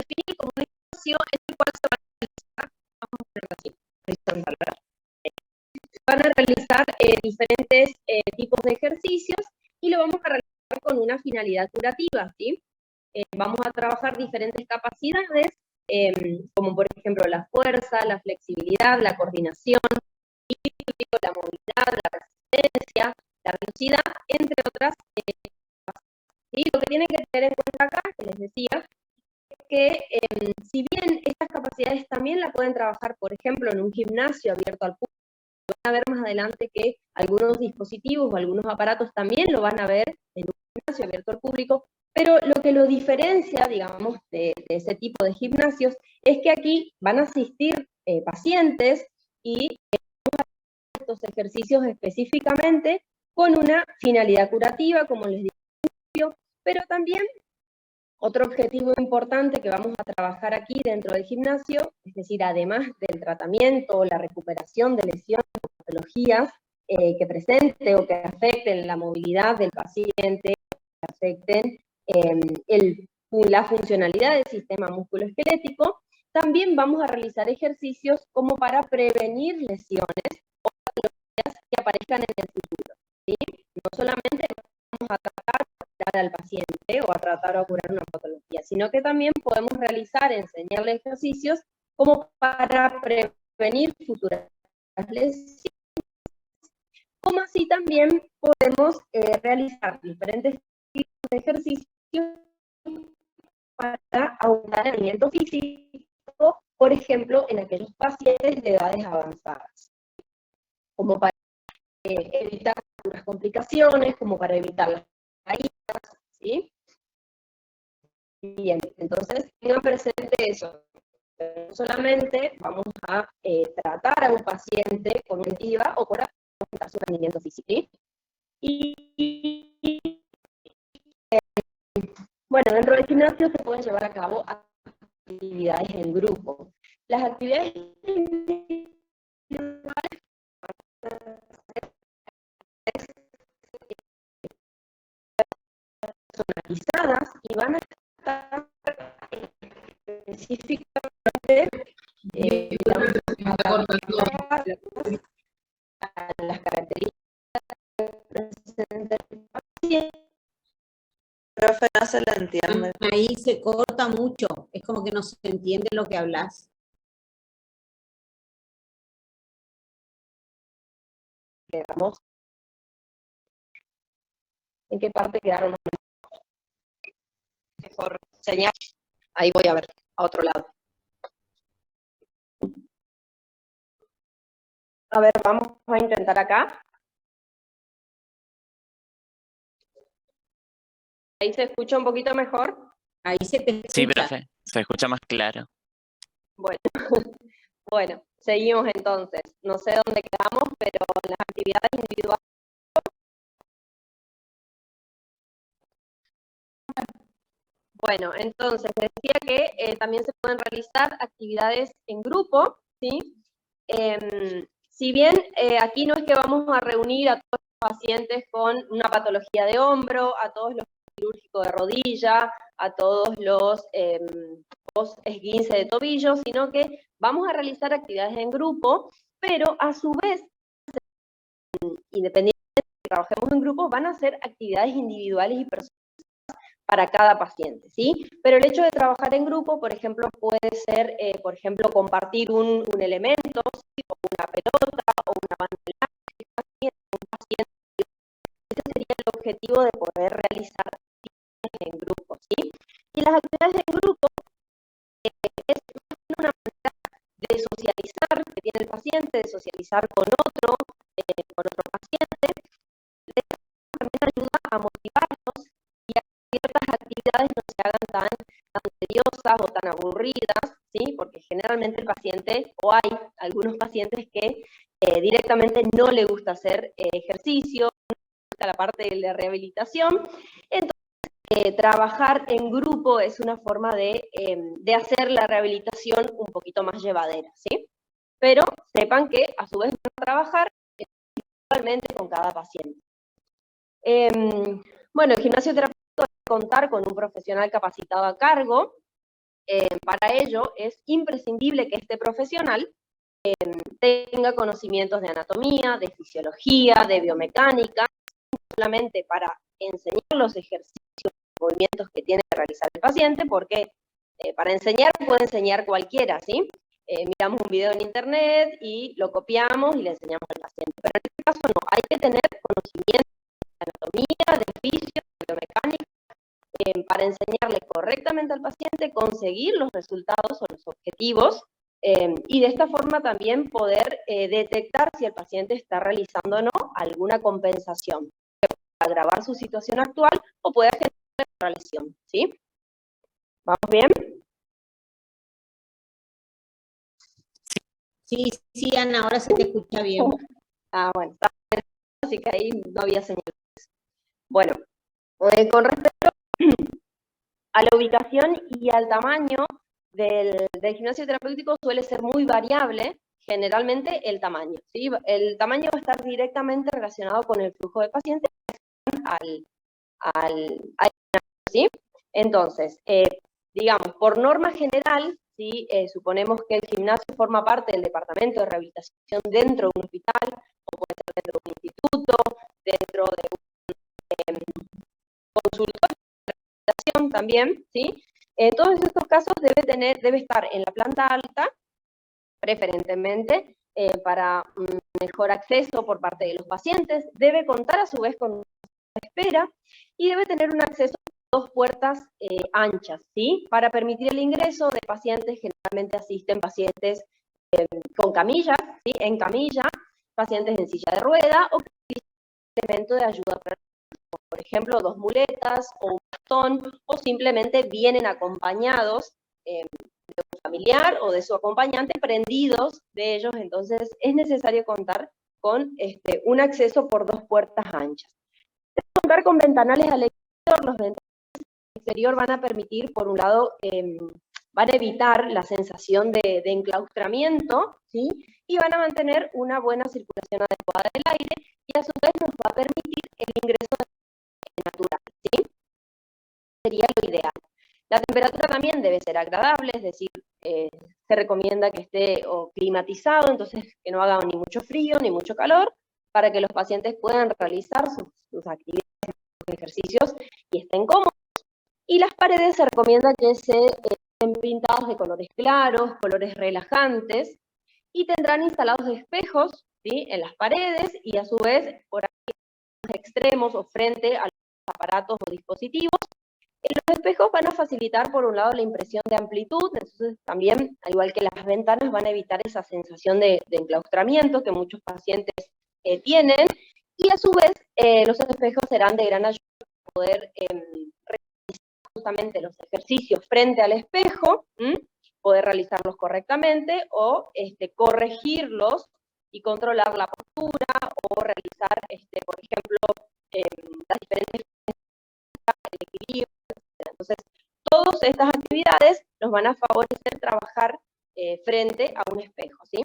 definir como un espacio en el cual se van a realizar diferentes tipos de ejercicios y lo vamos a realizar con una finalidad curativa, ¿sí? Vamos a trabajar diferentes capacidades, como por ejemplo la fuerza, la flexibilidad, la coordinación, la movilidad, la resistencia, la velocidad, entre otras. ¿Sí? Lo que tienen que tener en cuenta acá, que les decía, es que si bien estas capacidades también la pueden trabajar, por ejemplo, en un gimnasio abierto al público, van a ver más adelante que algunos dispositivos o algunos aparatos también lo van a ver en un gimnasio abierto al público, pero lo que lo diferencia, digamos, de ese tipo de gimnasios, es que aquí van a asistir pacientes y estos ejercicios específicamente con una finalidad curativa, como les digo, pero también otro objetivo importante que vamos a trabajar aquí dentro del gimnasio, es decir, además del tratamiento, la recuperación de lesiones o patologías que presente o que afecten la movilidad del paciente, que afecten la funcionalidad del sistema musculoesquelético, también vamos a realizar ejercicios como para prevenir lesiones o patologías que aparezcan en el futuro, ¿sí? No solamente vamos a tratar al paciente o a tratar o curar una patología, sino que también podemos realizar, enseñarle ejercicios como para prevenir futuras lesiones, como así también podemos realizar diferentes tipos de ejercicios para aumentar el rendimiento físico, por ejemplo, en aquellos pacientes de edades avanzadas, como para evitar futuras complicaciones, como para evitar las caídas, ¿sí? Bien, entonces tengan presente eso. No solamente vamos a tratar a un paciente con una activa o para aumentar su rendimiento físico, ¿sí? Y bueno, dentro del gimnasio se pueden llevar a cabo actividades en grupo. Las actividades individuales personalizadas y van a estar específicamente a las características del paciente. Profe, no se le entiende. Ahí se corta mucho, es como que no se entiende lo que hablas. Vamos. ¿En qué parte quedaron? Mejor señal. Ahí voy a ver, a otro lado. A ver, vamos a intentar acá. Ahí se escucha un poquito mejor. Ahí se te escucha. Sí, profe, se escucha más claro. Bueno, bueno, seguimos entonces. No sé dónde quedamos, pero las actividades individuales. Bueno, entonces decía que también se pueden realizar actividades en grupo, ¿sí? Si bien aquí no es que vamos a reunir a todos los pacientes con una patología de hombro, a todos los quirúrgicos de rodilla, a todos los esguince de tobillo, sino que vamos a realizar actividades en grupo, pero a su vez, independientemente de que trabajemos en grupo, van a ser actividades individuales y personales para cada paciente, ¿sí? Pero el hecho de trabajar en grupo, por ejemplo, puede ser, por ejemplo, compartir un elemento, ¿sí? O una pelota, o una banda elástica, ¿sí? Un paciente. Ese sería el objetivo de poder realizar actividades en grupo, ¿sí? Y las actividades en grupo es una manera de socializar que tiene el paciente, de socializar con otro paciente, también ayuda a motivarnos y a que ciertas actividades no se hagan tan tediosas o tan aburridas, ¿sí? Porque generalmente el paciente, o hay algunos pacientes que directamente no le gusta hacer ejercicio, no le gusta la parte de la rehabilitación. Entonces, trabajar en grupo es una forma de hacer la rehabilitación un poquito más llevadera, ¿sí? Pero sepan que a su vez van a trabajar individualmente con cada paciente. Bueno, el gimnasio terapéutico contar con un profesional capacitado a cargo. Para ello es imprescindible que este profesional tenga conocimientos de anatomía, de fisiología, de biomecánica, solamente para enseñar los ejercicios, movimientos que tiene que realizar el paciente, porque para enseñar puede enseñar cualquiera, ¿sí? Miramos un video en internet y lo copiamos y le enseñamos al paciente, pero en este caso no, hay que tener conocimiento de anatomía, de fisio, de biomecánica, para enseñarle correctamente al paciente, conseguir los resultados o los objetivos, y de esta forma también poder detectar si el paciente está realizando o no alguna compensación para agravar su situación actual o pueda generar otra lesión, ¿sí? ¿Vamos bien? Sí, sí, Ana, ahora se te escucha bien. Bueno, así que ahí no había señales. Bueno, con respecto a la ubicación y al tamaño del gimnasio terapéutico suele ser muy variable, generalmente el tamaño, ¿sí? El tamaño va a estar directamente relacionado con el flujo de pacientes ¿sí? Entonces, digamos, por norma general, ¿sí? Suponemos que el gimnasio forma parte del departamento de rehabilitación dentro de un hospital, o puede ser dentro de un instituto, dentro de un consultorio de rehabilitación también, ¿sí? En todos estos casos debe estar en la planta alta, preferentemente, para un mejor acceso por parte de los pacientes, debe contar a su vez con una espera y debe tener un acceso a 2 puertas anchas, ¿sí? Para permitir el ingreso de pacientes, generalmente asisten pacientes con camillas, ¿sí? En camilla, pacientes en silla de rueda o elemento de ayuda, por ejemplo, 2 muletas o un bastón, o simplemente vienen acompañados de un familiar o de su acompañante, prendidos de ellos, entonces es necesario contar con un acceso por 2 puertas anchas. Contar con ventanales al exterior, los ventanales al exterior van a permitir, por un lado, van a evitar la sensación de enclaustramiento, ¿sí? Y van a mantener una buena circulación adecuada del aire, y a su vez nos va a permitir el ingreso de aire natural, ¿sí? Sería lo ideal. La temperatura también debe ser agradable, es decir, se recomienda que esté climatizado, entonces que no haga ni mucho frío ni mucho calor, para que los pacientes puedan realizar sus actividades, sus ejercicios y estén cómodos. Y las paredes se recomienda que estén pintadas de colores claros, colores relajantes, y tendrán instalados espejos, ¿sí? En las paredes, y a su vez por ahí en los extremos o frente a los aparatos o dispositivos. Los espejos van a facilitar, por un lado, la impresión de amplitud, entonces también, al igual que las ventanas, van a evitar esa sensación de enclaustramiento que muchos pacientes tienen, y a su vez los espejos serán de gran ayuda para poder realizar justamente los ejercicios frente al espejo, poder realizarlos correctamente, o corregirlos y controlar la postura, o realizar, por ejemplo, las diferentes el equilibrio. Entonces, todas estas actividades nos van a favorecer trabajar frente a un espejo, ¿sí?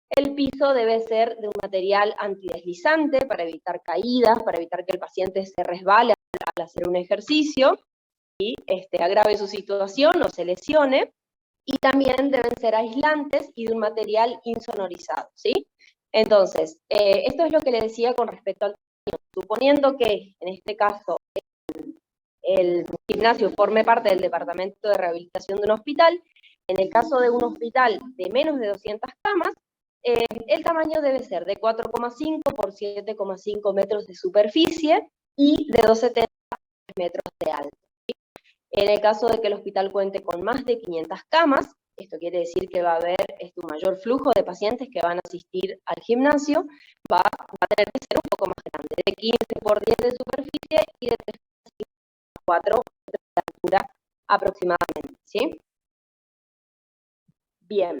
El piso debe ser de un material antideslizante para evitar caídas, para evitar que el paciente se resbale al hacer un ejercicio y agrave su situación o se lesione. Y también deben ser aislantes y de un material insonorizado, ¿sí? Entonces, esto es lo que le decía con respecto al tamaño. Suponiendo que, en este caso, el gimnasio forme parte del departamento de rehabilitación de un hospital, en el caso de un hospital de menos de 200 camas, el tamaño debe ser de 4,5 por 7,5 metros de superficie y de 2,70 metros de alto. En el caso de que el hospital cuente con más de 500 camas, esto quiere decir que va a haber un mayor flujo de pacientes que van a asistir al gimnasio, va a tener que ser un poco más grande, de 15 por 10 de superficie y de 4 metros de altura aproximadamente, ¿sí? Bien.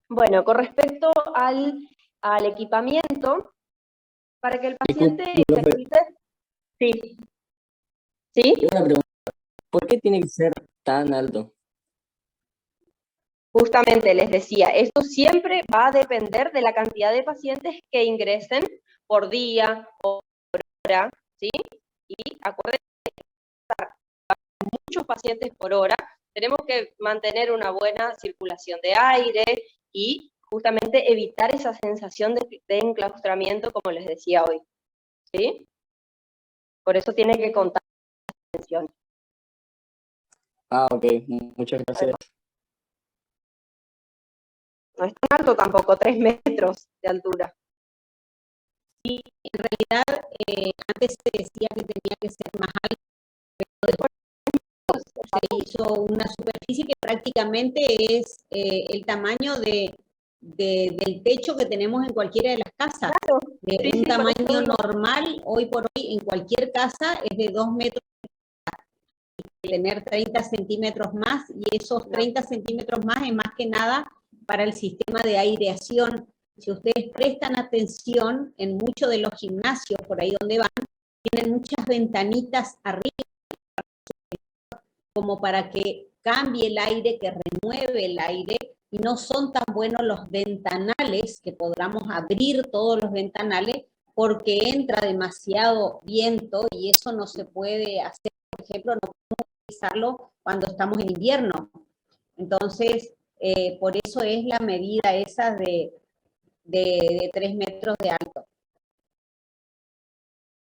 Bueno, con respecto al equipamiento, para que el paciente ejercite... Sí. ¿Sí? Una pregunta. ¿Por qué tiene que ser tan alto? Justamente les decía, esto siempre va a depender de la cantidad de pacientes que ingresen por día o por hora, ¿sí? Y acuérdense, muchos pacientes por hora, tenemos que mantener una buena circulación de aire y justamente evitar esa sensación de enclaustramiento, como les decía hoy, ¿sí? Por eso tiene que contar la atención. Ah, ok, muchas gracias. No es tan alto tampoco, 3 metros de altura. En realidad, antes se decía que tenía que ser más alto, pero después se hizo una superficie que prácticamente es el tamaño del techo que tenemos en cualquiera de las casas. Claro, sí, Un sí, tamaño normal, hoy por hoy, en cualquier casa es de 2 metros. Tener 30 centímetros más, y esos 30 centímetros más es más que nada para el sistema de aireación. Si ustedes prestan atención, en muchos de los gimnasios, por ahí donde van, tienen muchas ventanitas arriba, como para que cambie el aire, que renueve el aire, y no son tan buenos los ventanales, que podamos abrir todos los ventanales, porque entra demasiado viento, y eso no se puede hacer. Por ejemplo, no podemos utilizarlo cuando estamos en invierno. Entonces, por eso es la medida esa de 3 metros de alto.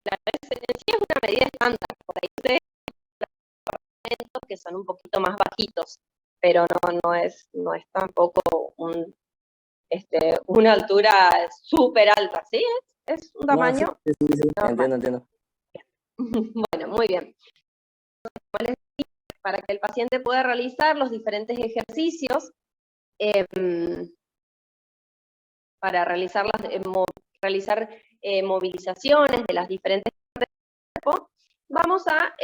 Claro, en sí es una medida estándar, por ahí ustedes que son un poquito más bajitos, pero no es tampoco una altura súper alta, ¿sí? Es un tamaño. No, sí, entiendo. Bueno, muy bien. Para que el paciente pueda realizar los diferentes ejercicios, para realizar movilizaciones de las diferentes partes del cuerpo, vamos a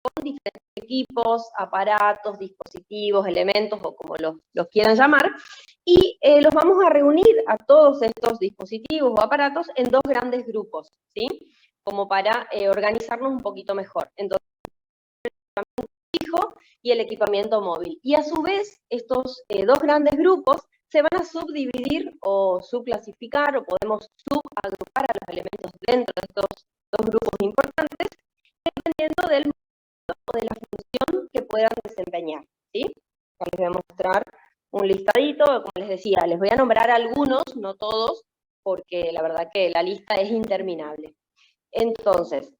con diferentes equipos, aparatos, dispositivos, elementos, o como los quieran llamar, y los vamos a reunir a todos estos dispositivos o aparatos en 2 grandes grupos, ¿sí? Como para organizarnos un poquito mejor. Entonces, el equipamiento fijo y el equipamiento móvil. Y a su vez, estos 2 grandes grupos se van a subdividir o subclasificar, o podemos subagrupar a los elementos dentro de estos 2 grupos importantes, dependiendo del o de la función que puedan desempeñar, ¿sí? Acá les voy a mostrar un listadito, como les decía, les voy a nombrar algunos, no todos, porque la verdad que la lista es interminable. Entonces,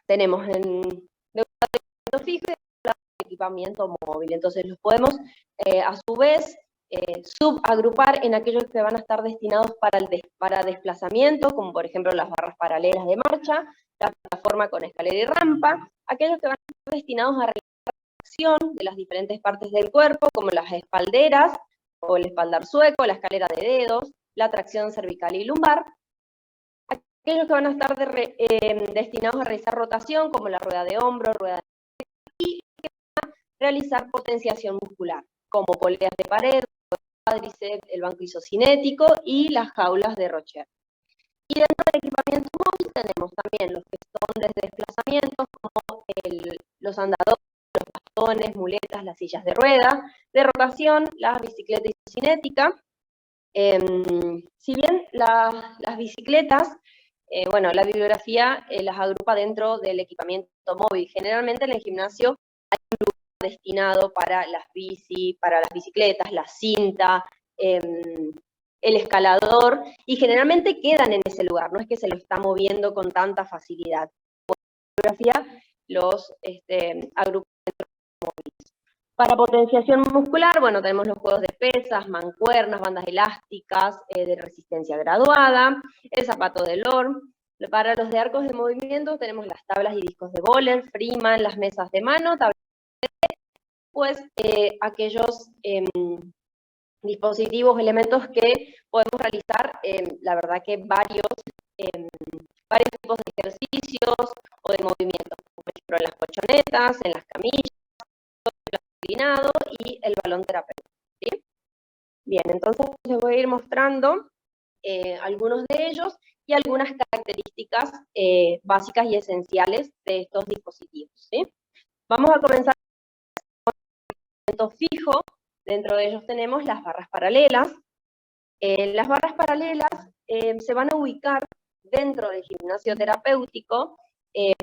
tenemos en equipamiento fijo y equipamiento móvil. Entonces, los podemos, a su vez, subagrupar en aquellos que van a estar destinados para desplazamiento, como por ejemplo las barras paralelas de marcha, la plataforma con escalera y rampa, aquellos que van a estar destinados a realizar la acción de las diferentes partes del cuerpo, como las espalderas, o el espaldar sueco, la escalera de dedos, la tracción cervical y lumbar, aquellos que van a estar destinados a realizar rotación, como la rueda de hombro, rueda de y que van a realizar potenciación muscular, como poleas de pared, cuádriceps, el banco isocinético y las jaulas de Rocher. Y dentro del equipamiento móvil tenemos también los que son de desplazamientos, como los andadores, los bastones, muletas, las sillas de rueda, de rotación, la bicicleta isocinética. Si bien las bicicletas, bueno, la bibliografía las agrupa dentro del equipamiento móvil. Generalmente en el gimnasio hay un lugar destinado para las bicicletas, la cinta, el escalador, y generalmente quedan en ese lugar, no es que se lo está moviendo con tanta facilidad. La bibliografía los agrupa dentro de móviles. Para potenciación muscular, bueno, tenemos los juegos de pesas, mancuernas, bandas elásticas, de resistencia graduada, el zapato de Lorne. Para los de arcos de movimiento tenemos las tablas y discos de Böhler, Freeman, las mesas de mano, tablas de pues aquellos dispositivos, elementos que podemos realizar, la verdad que varios tipos de ejercicios o de movimientos, por ejemplo en las colchonetas, en las camillas, el inclinado y el balón terapéutico, ¿sí? Bien, entonces les voy a ir mostrando algunos de ellos y algunas características básicas y esenciales de estos dispositivos, ¿sí? Vamos a comenzar con el equipamiento fijo. Dentro de ellos tenemos las barras paralelas. Las barras paralelas se van a ubicar dentro del gimnasio terapéutico, se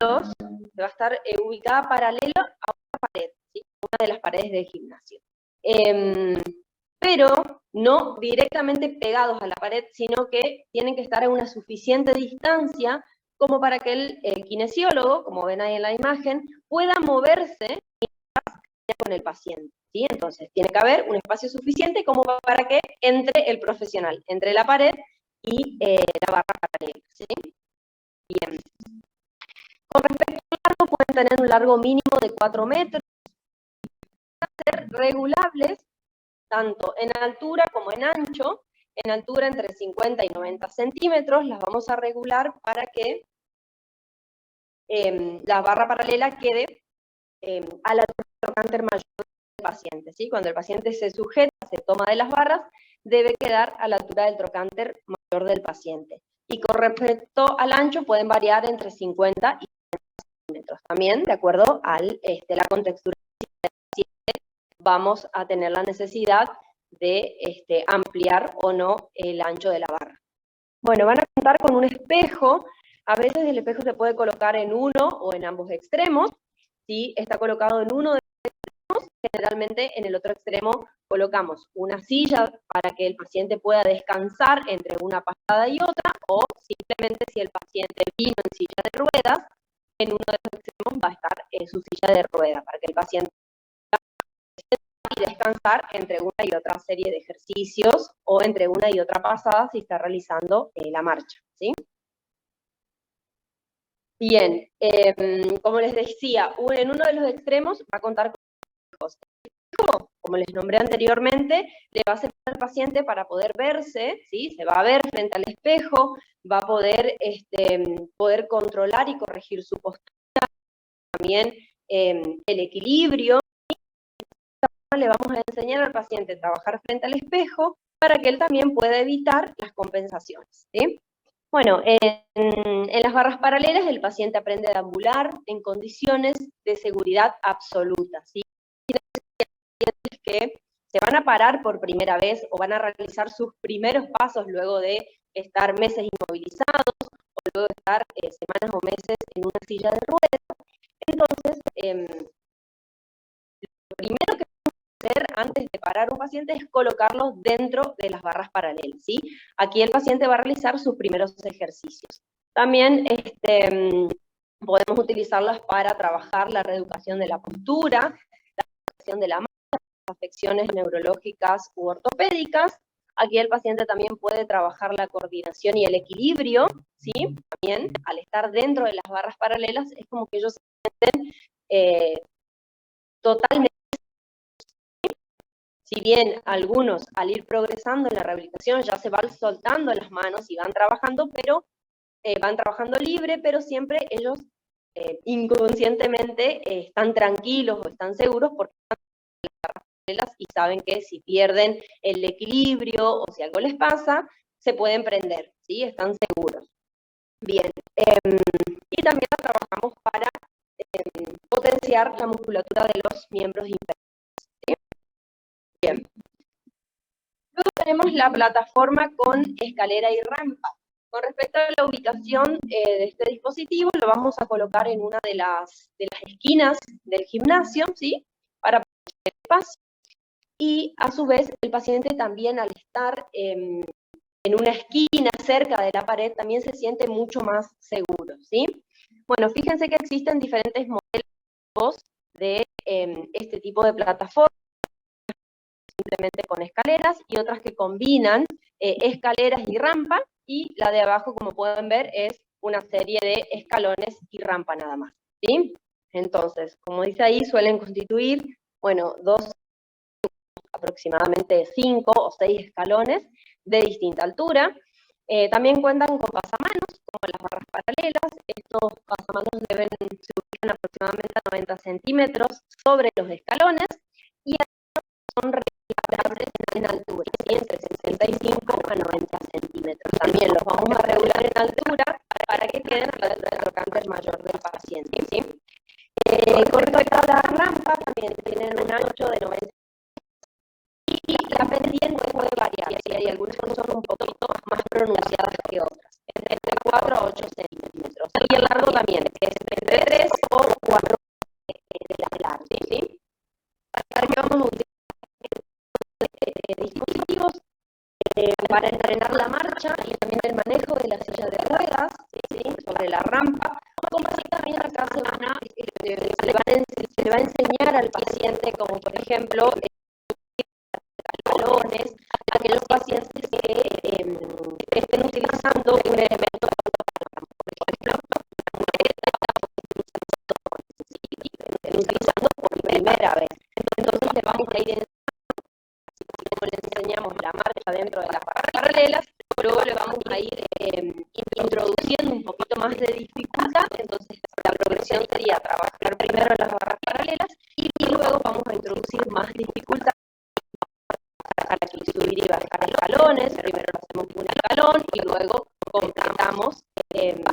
va a estar ubicada paralelo una de las paredes del gimnasio. Pero no directamente pegados a la pared, sino que tienen que estar a una suficiente distancia como para que el kinesiólogo, como ven ahí en la imagen, pueda moverse con el paciente, ¿sí? Entonces, tiene que haber un espacio suficiente como para que entre el profesional, entre la pared y la barra paralela, ¿sí? Bien. Con respecto al largo, pueden tener un largo mínimo de 4 metros, ser regulables tanto en altura como en ancho. En altura entre 50 y 90 centímetros las vamos a regular para que la barra paralela quede a la altura del trocánter mayor del paciente, ¿sí? Cuando el paciente se sujeta, se toma de las barras, debe quedar a la altura del trocánter mayor del paciente. Y con respecto al ancho pueden variar entre 50 y 60 centímetros. También, de acuerdo a la contextura del paciente, vamos a tener la necesidad de ampliar o no el ancho de la barra. Bueno, van a contar con un espejo. A veces el espejo se puede colocar en uno o en ambos extremos. Si está colocado en uno de los extremos, generalmente en el otro extremo colocamos una silla para que el paciente pueda descansar entre una pasada y otra, o simplemente si el paciente vino en silla de ruedas, en uno de los extremos va a estar su silla de ruedas, para que el paciente y descansar entre una y otra serie de ejercicios o entre una y otra pasada si está realizando la marcha, ¿sí? Bien, como les decía, en uno de los extremos va a contar con espejos. El espejo, como les nombré anteriormente, le va a servir al paciente para poder verse, ¿sí? Se va a ver frente al espejo, va a poder controlar y corregir su postura, también el equilibrio. Le vamos a enseñar al paciente a trabajar frente al espejo para que él también pueda evitar las compensaciones, ¿sí? Bueno, en las barras paralelas el paciente aprende a deambular en condiciones de seguridad absoluta, ¿sí? Que se van a parar por primera vez o van a realizar sus primeros pasos luego de estar meses inmovilizados o luego de estar semanas o meses en una silla de ruedas. Entonces, lo primero que antes de parar un paciente es colocarlo dentro de las barras paralelas, ¿sí? Aquí el paciente va a realizar sus primeros ejercicios. También podemos utilizarlas para trabajar la reeducación de la postura, la reeducación de la marcha, las afecciones neurológicas u ortopédicas. Aquí el paciente también puede trabajar la coordinación y el equilibrio, ¿sí? También al estar dentro de las barras paralelas es como que ellos se sienten totalmente. Si bien algunos al ir progresando en la rehabilitación ya se van soltando las manos y van trabajando, pero van trabajando libre, pero siempre ellos inconscientemente están tranquilos o están seguros porque están en las barras paralelas y saben que si pierden el equilibrio o si algo les pasa, se pueden prender, ¿sí? Están seguros. Bien, y también trabajamos para potenciar la musculatura de los miembros inferiores. Bien. Luego tenemos la plataforma con escalera y rampa. Con respecto a la ubicación de este dispositivo, lo vamos a colocar en una de las esquinas del gimnasio, ¿sí? Para el espacio. Y a su vez, el paciente también al estar en una esquina cerca de la pared, también se siente mucho más seguro, ¿sí? Bueno, fíjense que existen diferentes modelos de este tipo de plataforma, simplemente con escaleras, y otras que combinan escaleras y rampa, y la de abajo, como pueden ver, es una serie de escalones y rampa nada más, ¿sí? Entonces, como dice ahí, suelen constituir, bueno, aproximadamente 5 o 6 escalones de distinta altura. También cuentan con pasamanos, como las barras paralelas. Estos pasamanos se ubican aproximadamente a 90 centímetros sobre los escalones, y son en altura, ¿sí? Entre 65 a 90 centímetros. También los vamos a regular en altura para que queden a la altura del trocánter mayor del paciente, ¿sí? Con respecto a la rampa, también tienen un ancho de 90 y la pendiente puede variar, ¿sí? Hay algunas que son un poquito más pronunciadas que otras, entre 4 a 8 centímetros. Y el largo también, es entre 3 o 4 de la larga, ¿sí? para entrenar la marcha y también el manejo de la silla de ruedas, ¿sí? Sobre la rampa, como así también acá se le va a enseñar al paciente, como por ejemplo, balones, a aquellos pacientes que estén utilizando un elemento, por ejemplo, estén utilizando por primera vez. Entonces le vamos a ir le enseñamos la marcha dentro de las barras paralelas, luego le vamos a ir introduciendo un poquito más de dificultad, entonces la progresión sería trabajar primero las barras paralelas y luego vamos a introducir más dificultad para que subir y bajar escalones. Primero lo hacemos un escalón y luego completamos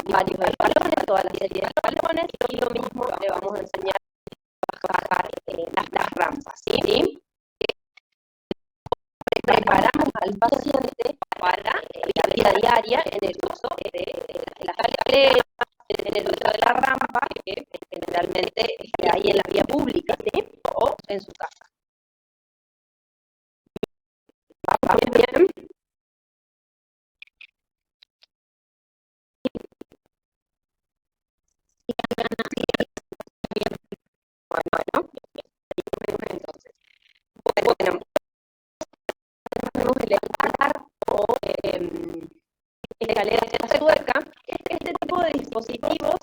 varios escalones, toda la serie de escalones, y lo mismo le vamos a enseñar a bajar las rampas, ¿sí? Preparamos al paciente para la vida diaria en el uso de las escaleras, en el uso de la rampa, que generalmente está ahí en la vía pública, ¿sí? O en su casa. ¿Vamos bien? Bueno, entonces, bueno, tenemos el escalar o escaleras de la tuerca. Este tipo de dispositivos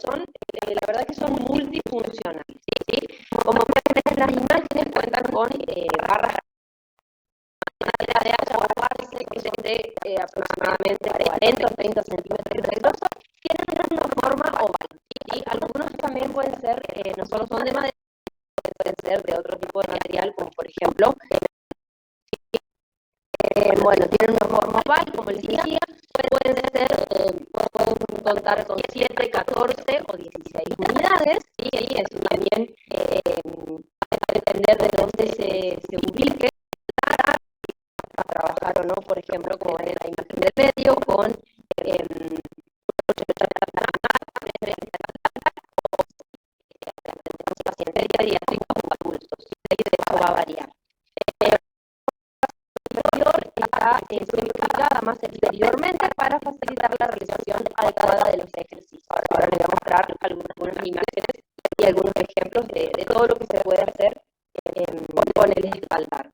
son, la verdad que son multifuncionales, ¿sí? Como pueden ver en las imágenes, cuentan con barras de ancha o base que son de aproximadamente 40 o 30 centímetros de grosor, tienen una forma oval, ¿sí? Algunos también pueden ser, no solo son de madera, pueden ser de otro tipo de material, como por ejemplo, bueno, tienen una forma oval, como les decía, pueden contar con 7, 14 o 16 unidades, ¿sí? Eso también va a depender de dónde se ubique a trabajar o no, por ejemplo, como en la imagen del medio, con pacientes pediátricos o adultos, y de eso va a variar. Está simplificada más exteriormente para facilitar la realización adecuada de los ejercicios. Ahora les voy a mostrar algunas imágenes y algunos ejemplos de todo lo que se puede hacer con el espaldar.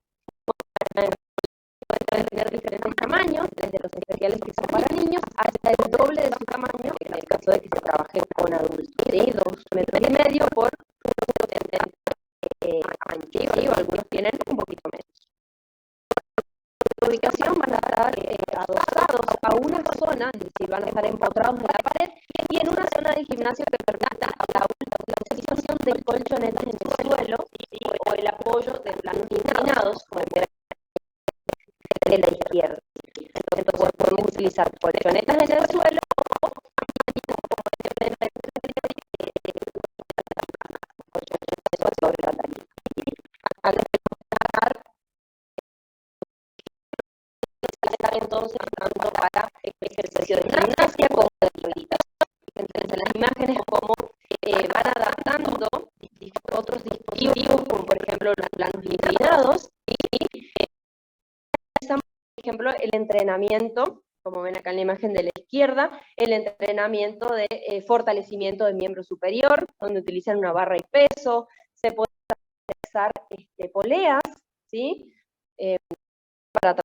Pueden tener diferentes tamaños, desde los especiales que son para niños hasta el doble de su tamaño en el caso de que se trabaje con adultos, ¿sí? 2,5 metros por 1,70 ancho, ¿sí? O algunos tienen un poquito menos. Ubicación van a estar adosados a una zona, es decir, van a estar empotrados en la pared y en una zona del gimnasio que permita la utilización de colchonetas en el suelo, ¿sí? O el apoyo de planos inclinados, como de la izquierda. Entonces podemos utilizar colchonetas en el suelo o colchonetas sobre la tarima. Entonces, tanto para ejercicio de gimnasia como de rehabilitación. Entonces, en las imágenes como van adaptando otros dispositivos, como por ejemplo los planos inclinados, y por ejemplo el entrenamiento, como ven acá en la imagen de la izquierda, el entrenamiento de fortalecimiento del miembro superior, donde utilizan una barra y peso, se pueden utilizar poleas, ¿sí? Para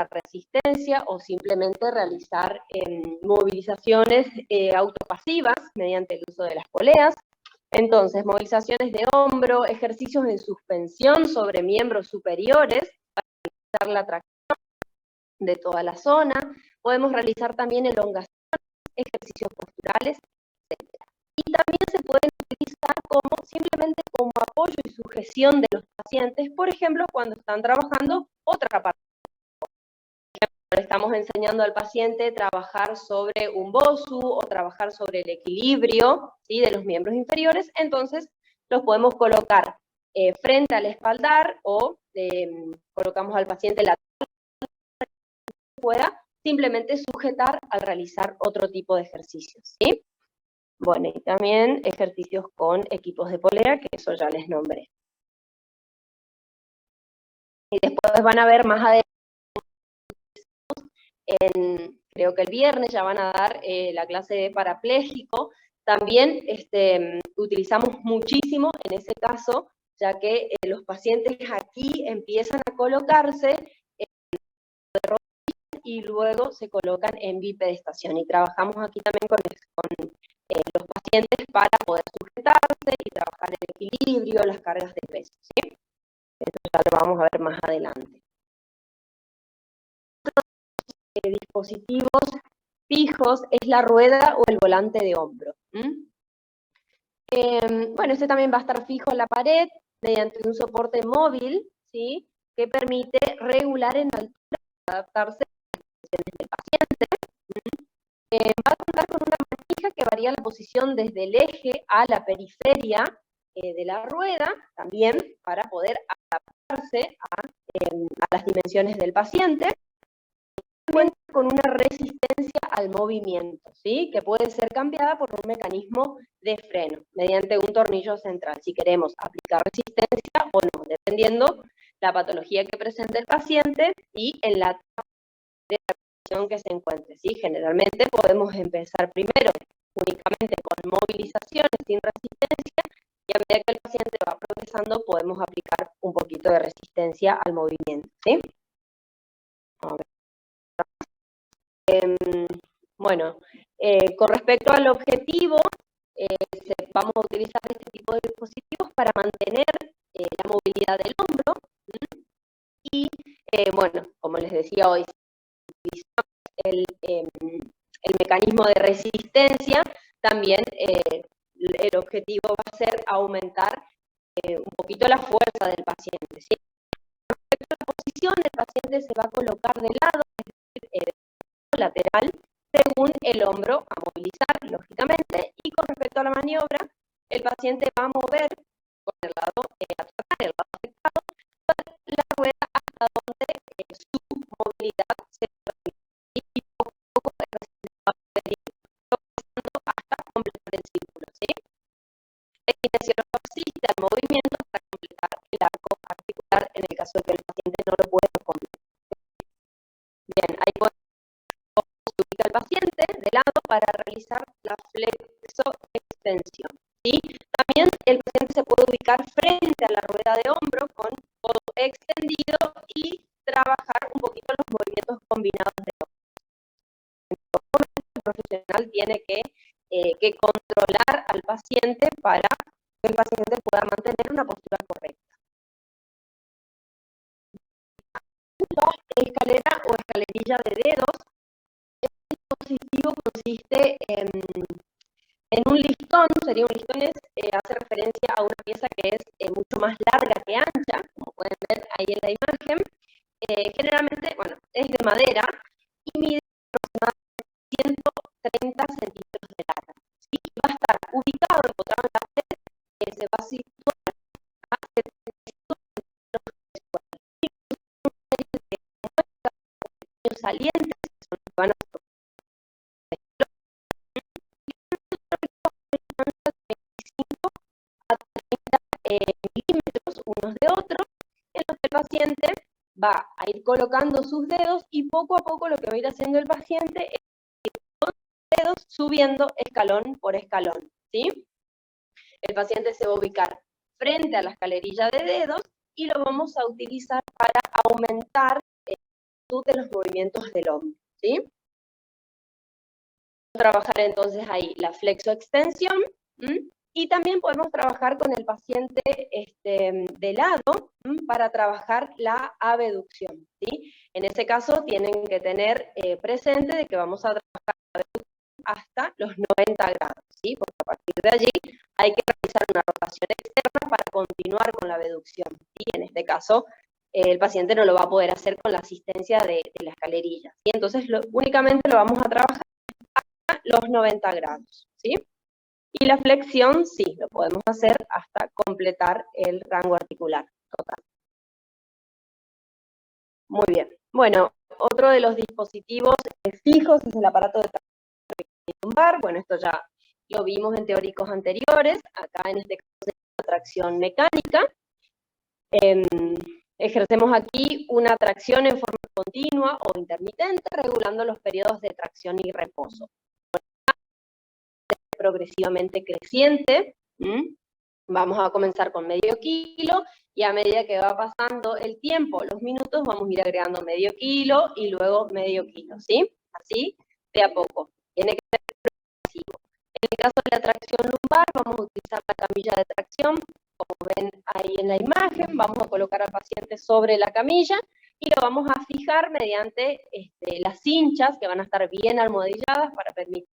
resistencia o simplemente realizar movilizaciones autopasivas mediante el uso de las poleas. Entonces, movilizaciones de hombro, ejercicios en suspensión sobre miembros superiores para realizar la tracción de toda la zona. Podemos realizar también elongaciones, ejercicios posturales, etc. Y también se pueden utilizar simplemente como apoyo y sujeción de los pacientes, por ejemplo, cuando están trabajando otra parte. Le estamos enseñando al paciente a trabajar sobre un BOSU o trabajar sobre el equilibrio, ¿sí? De los miembros inferiores, entonces los podemos colocar frente al espaldar o colocamos al paciente lateral pueda simplemente sujetar al realizar otro tipo de ejercicios, ¿sí? Bueno, y también ejercicios con equipos de polea, que eso ya les nombré. Y después van a ver más adelante creo que el viernes ya van a dar la clase de parapléjico. También utilizamos muchísimo en ese caso, ya que los pacientes aquí empiezan a colocarse de rodillas y luego se colocan en bipedestación. Y trabajamos aquí también con los pacientes para poder sujetarse y trabajar el equilibrio, las cargas de peso, ¿sí? Eso ya lo vamos a ver más adelante. Dispositivos fijos es la rueda o el volante de hombro. Bueno, este también va a estar fijo en la pared mediante un soporte móvil, ¿sí? Que permite regular en altura y adaptarse a las condiciones del paciente. Va a contar con una manija que varía la posición desde el eje a la periferia de la rueda, también para poder adaptarse a las dimensiones del paciente. Cuenta con una resistencia al movimiento, ¿sí? Que puede ser cambiada por un mecanismo de freno, mediante un tornillo central, si queremos aplicar resistencia o no, dependiendo la patología que presente el paciente y en la etapa de la condición que se encuentre, ¿sí? Generalmente podemos empezar primero únicamente con movilizaciones sin resistencia, y a medida que el paciente va progresando podemos aplicar un poquito de resistencia al movimiento, ¿sí? A ver. Bueno, con respecto al objetivo, vamos a utilizar este tipo de dispositivos para mantener la movilidad del hombro, y bueno, como les decía hoy, utilizamos el mecanismo de resistencia. También el objetivo va a ser aumentar un poquito la fuerza del paciente, ¿sí? Con respecto a la posición, el paciente se va a colocar de lado, lateral, según el hombro a movilizar, lógicamente, y con respecto a la maniobra, el paciente va a mover con el lado el lado afectado, la rueda hasta donde su movilidad se permite, y poco a poco el paciente va a ir progresando hasta completar el círculo, ¿sí? El kinesiólogo asiste al movimiento para completar el arco articular en el caso de que el paciente no lo pueda completar. Bien, ahí podemos ubicar al paciente de lado para realizar la flexo-extensión, ¿sí? También el paciente se puede ubicar frente a la rueda de hombro con codo extendido y trabajar un poquito los movimientos combinados de hombro. En todo momento el profesional tiene que controlar al paciente para que el paciente pueda mantener una postura correcta. La escalera o escalerilla de dedos. Este dispositivo consiste en un listón, sería un listón, hace referencia a una pieza que es mucho más larga que ancha, como pueden ver ahí en la imagen. Generalmente, bueno, es de madera y mide aproximadamente 130 centímetros de larga, ¿sí? Y va a estar ubicado, encontrado en la pared, se va a situar a 75 centímetros de suelo. Y una serie de muestras o pequeños salientes que son los que van a milímetros unos de otros, en los que el paciente va a ir colocando sus dedos y poco a poco lo que va a ir haciendo el paciente es ir con sus dedos subiendo escalón por escalón, ¿sí? El paciente se va a ubicar frente a la escalerilla de dedos y lo vamos a utilizar para aumentar la amplitud de los movimientos del hombro, ¿sí? Trabajar entonces ahí la flexoextensión, y también podemos trabajar con el paciente de lado para trabajar la abducción, ¿sí? En ese caso tienen que tener presente de que vamos a trabajar la abducción hasta los 90 grados, ¿sí? Porque a partir de allí hay que realizar una rotación externa para continuar con la abducción, ¿sí? En este caso el paciente no lo va a poder hacer con la asistencia de la escalerilla, ¿sí? Entonces únicamente lo vamos a trabajar hasta los 90 grados, ¿sí? Y la flexión, sí, lo podemos hacer hasta completar el rango articular total. Muy bien. Bueno, otro de los dispositivos fijos es el aparato de tracción lumbar. Bueno, esto ya lo vimos en teóricos anteriores. Acá en este caso es la tracción mecánica. El Ejercemos aquí una tracción en forma continua o intermitente, regulando los periodos de tracción y reposo. Progresivamente creciente. Vamos a comenzar con medio kilo y a medida que va pasando el tiempo, los minutos, vamos a ir agregando medio kilo y luego medio kilo, ¿sí? Así, de a poco. Tiene que ser progresivo. En el caso de la tracción lumbar, vamos a utilizar la camilla de tracción, como ven ahí en la imagen, vamos a colocar al paciente sobre la camilla y lo vamos a fijar mediante las cinchas que van a estar bien almohadilladas para permitir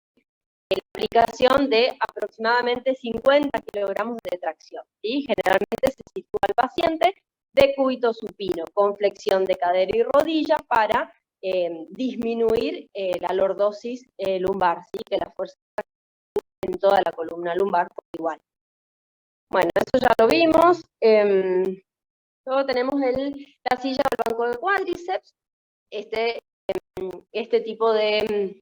la aplicación de aproximadamente 50 kilogramos de tracción, ¿sí? Generalmente se sitúa el paciente de cúbito supino, con flexión de cadera y rodilla para disminuir la lordosis lumbar, ¿sí? Que la fuerza en toda la columna lumbar por igual. Bueno, eso ya lo vimos. Luego tenemos la silla del banco de cuádriceps. Este tipo de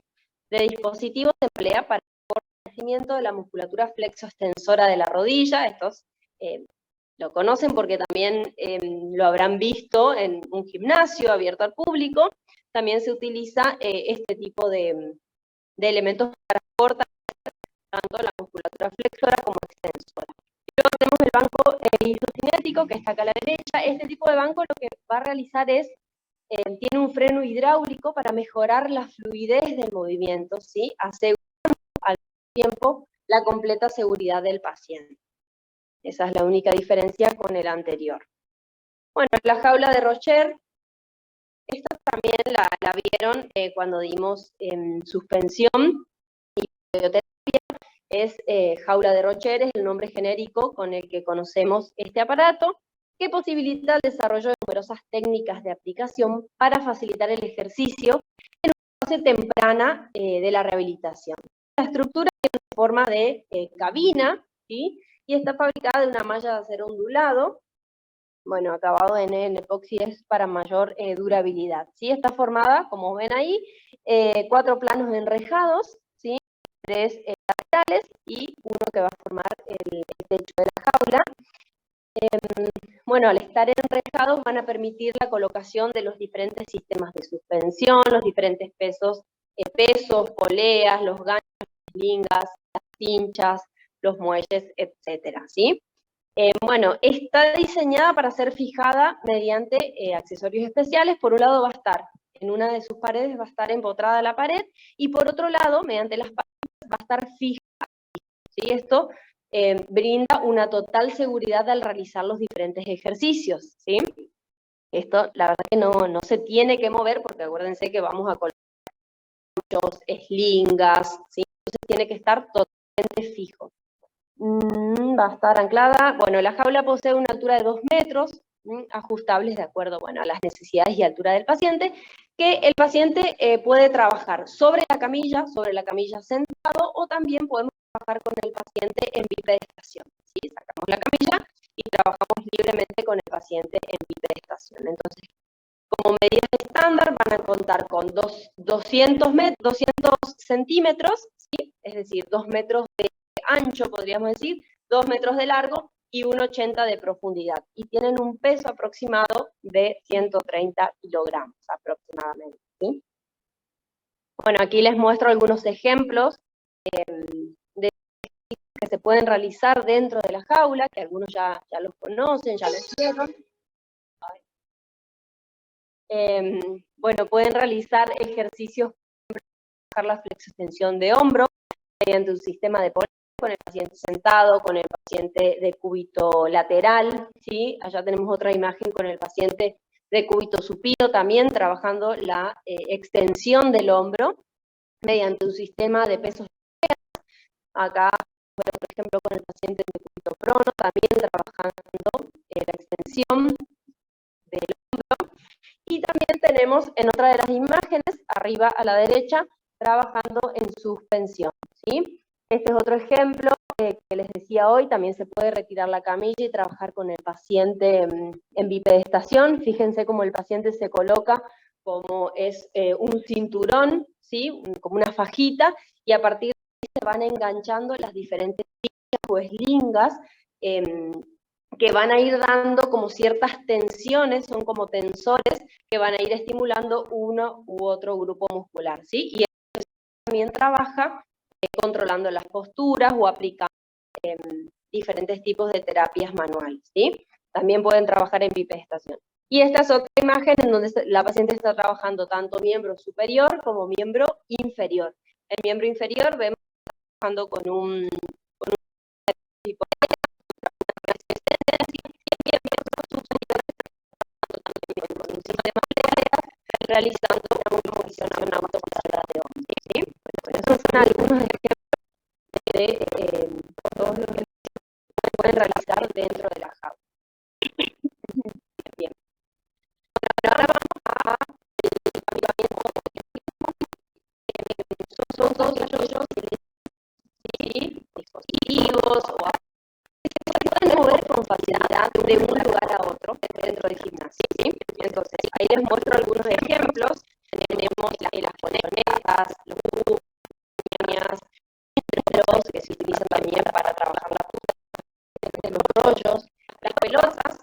dispositivo se emplea para el fortalecimiento de la musculatura flexoextensora de la rodilla. Estos lo conocen porque también lo habrán visto en un gimnasio abierto al público. También se utiliza este tipo de elementos para fortalecer tanto la musculatura flexora como extensora. Luego tenemos el banco isocinético, que está acá a la derecha. Este tipo de banco lo que va a realizar es tiene un freno hidráulico para mejorar la fluidez del movimiento, ¿sí? Asegurando al tiempo la completa seguridad del paciente. Esa es la única diferencia con el anterior. Bueno, la jaula de Rocher, esta también la vieron cuando dimos suspensión y radioterapia. Es jaula de Rocher, es el nombre genérico con el que conocemos este aparato, que posibilita el desarrollo de numerosas técnicas de aplicación para facilitar el ejercicio en una fase temprana de la rehabilitación. La estructura tiene forma de cabina, ¿sí? Y está fabricada de una malla de acero ondulado, bueno, acabado en epoxi es para mayor durabilidad, ¿sí? Está formada, como ven ahí, 4 planos enrejados, ¿sí? 3 laterales y uno que va a formar el techo de la jaula. Bueno, al estar enrejados van a permitir la colocación de los diferentes sistemas de suspensión, los diferentes pesos, poleas, los ganchos, las lingas, las cinchas, los muelles, etcétera, ¿sí? Bueno, está diseñada para ser fijada mediante accesorios especiales. Por un lado va a estar, en una de sus paredes va a estar empotrada la pared, y por otro lado, mediante las paredes, va a estar fija, ¿sí? Esto brinda una total seguridad al realizar los diferentes ejercicios, ¿sí? Esto, la verdad que no se tiene que mover, porque acuérdense que vamos a colocar muchos slingas, ¿sí? Entonces tiene que estar totalmente fijo. Va a estar anclada. Bueno, la jaula posee una altura de 2 metros, ajustables de acuerdo, bueno, a las necesidades y altura del paciente, que el paciente puede trabajar sobre la camilla sentado, o también podemos trabajar con el paciente en bipedestación, ¿sí? Sacamos la camilla y trabajamos libremente con el paciente en bipedestación. Entonces, como medidas estándar van a contar con 200 centímetros, ¿sí? Es decir, 2 metros de ancho, podríamos decir, 2 metros de largo y 1,80 de profundidad. Y tienen un peso aproximado de 130 kilogramos aproximadamente, ¿sí? Bueno, aquí les muestro algunos ejemplos de que se pueden realizar dentro de la jaula, que algunos ya los conocen, ya los vieron. Bueno, pueden realizar ejercicios para trabajar la flexoextensión de hombro mediante un sistema de polea, con el paciente sentado, con el paciente de cúbito lateral, ¿sí? Allá tenemos otra imagen con el paciente de cúbito supino, también trabajando la extensión del hombro mediante un sistema de pesos. Acá, por ejemplo, con el paciente de cúbito prono, también trabajando la extensión del hombro. Y también tenemos en otra de las imágenes, arriba a la derecha, trabajando en suspensión, ¿sí? Este es otro ejemplo que les decía hoy. También se puede retirar la camilla y trabajar con el paciente en bipedestación. Fíjense cómo el paciente se coloca como es un cinturón, ¿sí? Como una fajita, y a partir de ahí se van enganchando las diferentes cinchas o eslingas que van a ir dando como ciertas tensiones, son como tensores que van a ir estimulando uno u otro grupo muscular, ¿sí? Y también trabaja controlando las posturas o aplicando diferentes tipos de terapias manuales, ¿sí? También pueden trabajar en bipedestación. Y esta es otra imagen en donde la paciente está trabajando tanto miembro superior como miembro inferior. El miembro inferior vemos trabajando con un tipo de realizando una movilización autopasada de hombros, ¿sí? Bueno, esos son algunos ejemplos de todos los que se pueden realizar dentro de la jaula. Bien. Ahora vamos a son todos aquellos dispositivos o que se pueden mover con facilidad de un lugar a otro dentro del gimnasio, ¿sí? Entonces, ahí les muestro algunos ejemplos. Tenemos las colchonetas, los tubos, que se utilizan también para trabajar la punta de los rollos, las pelotas,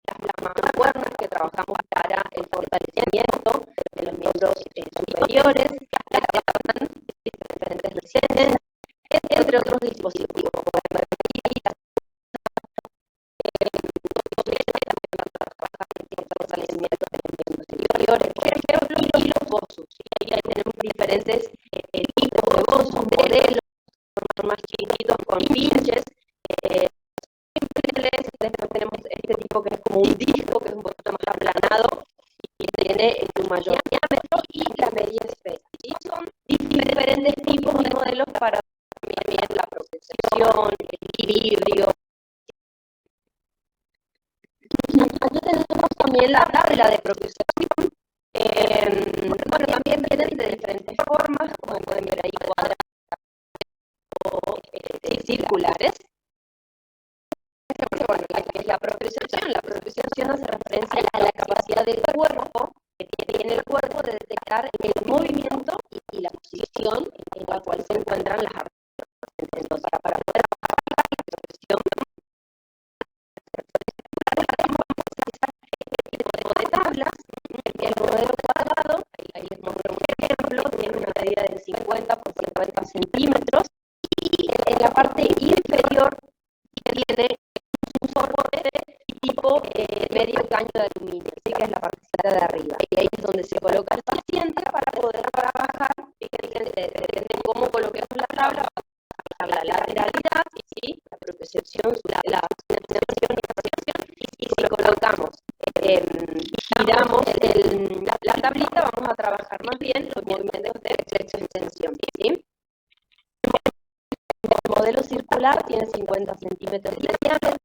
las mancuernas que trabajamos para el fortalecimiento de los miembros superiores, las que dan diferentes resistencias, entre otros dispositivos. Fortalecimiento de los miembros superiores, por ejemplo, y los bozos. Ahí tenemos diferentes tipos de bozos, modelos, más chiquitos con pinches. Después tenemos este tipo que es como un disco, que es un poquito más aplanado y tiene un mayor diámetro y la media espesa. ¿Sí? Son diferentes tipos de modelos para también la propiocepción, el equilibrio. Aquí tenemos también la tabla de propiocepción. Bueno, también vienen de diferentes formas, como pueden ver ahí, cuadradas o circulares. Bueno, la propiocepción hace referencia a la capacidad del cuerpo, que tiene el cuerpo de detectar el movimiento y la posición en la cual se encuentran las articulaciones. Entonces, para poder aplicar la propiocepción, de tablas, el modelo cuadrado, ahí les muestro un ejemplo, tiene una medida de 50 por 50 centímetros y en la parte inferior tiene un soporte tipo medio caño de aluminio, ¿sí? Que es la partecita de arriba. Y ahí es donde se coloca el paciente para poder trabajar, fíjense, depende de cómo coloquemos la tabla, para la lateralidad, ¿sí? La propiocepción, la extensión y si colocamos, giramos la tablita, vamos a trabajar más bien los movimientos de flexión-extensión, ¿sí? El modelo circular tiene 50 centímetros de diámetro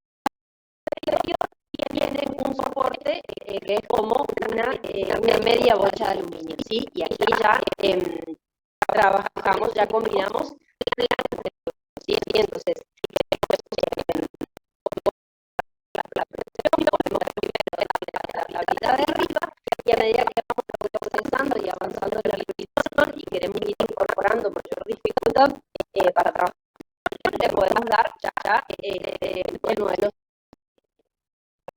y tiene un soporte que es como una media bocha de aluminio, ¿sí? Y aquí ya trabajamos, ya combinamos ¿sí? Entonces, la presión, podemos la tablita de arriba y a medida que vamos procesando y avanzando en la repetición y queremos ir incorporando mayor dificultad para trabajar, le podemos dar ya el modelo.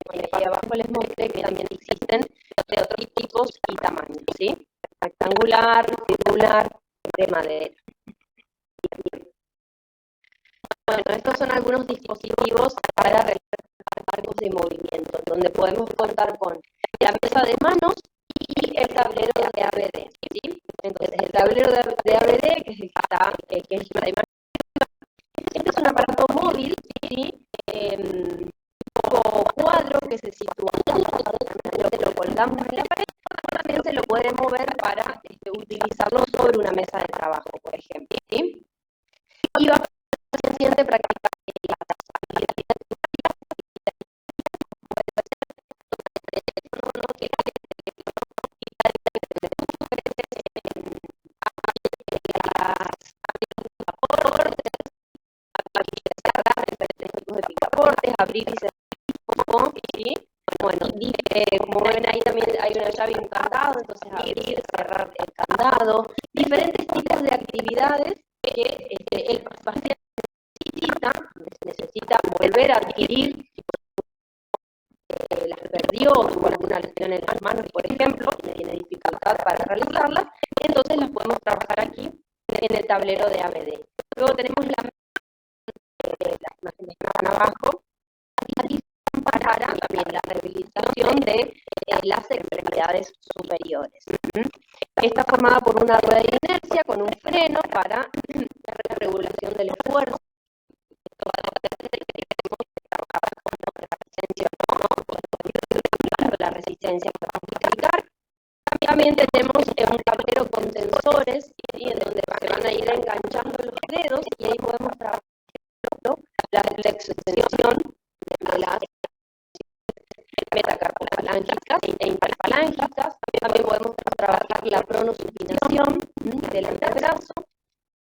Aquí abajo les mostré que también existen de otros tipos y tamaños, ¿sí? Rectangular, circular, de madera. Bueno, estos son algunos dispositivos para realizar cargos de movimiento, donde podemos contar con la mesa de manos y el tablero de ABD, ¿sí? Entonces, el tablero de ABD, que es el que está, que es la imagen, este es un aparato móvil, ¿sí? Tipo cuadro que se sitúa lo colgamos en la pared, también se lo puede mover para utilizarlo sobre una mesa de trabajo, por ejemplo, ¿sí? Y va a ser suficiente para que picaportes, abrir y cerrar, ¿sí? Bueno, como ven ahí también hay una llave y un candado, entonces abrir, cerrar el candado, diferentes tipos de actividades que el paciente necesita volver a adquirir las perdió o tuvo alguna lesión en las manos, por ejemplo, y tiene dificultad para realizarlas, entonces las podemos trabajar aquí en el tablero de ABD. Luego tenemos la imagen que están abajo, aquí para también la rehabilitación de las extremidades superiores. Está formada por una rueda de inercia con un freno para la regulación del esfuerzo. La resistencia que vamos a aplicar. También tenemos un tablero con sensores, ¿sí? En donde se van a ir enganchando los dedos y ahí podemos trabajar la extensión de las metacarpofalángica e interfalángicas. También podemos trabajar la pronosupinación del antebrazo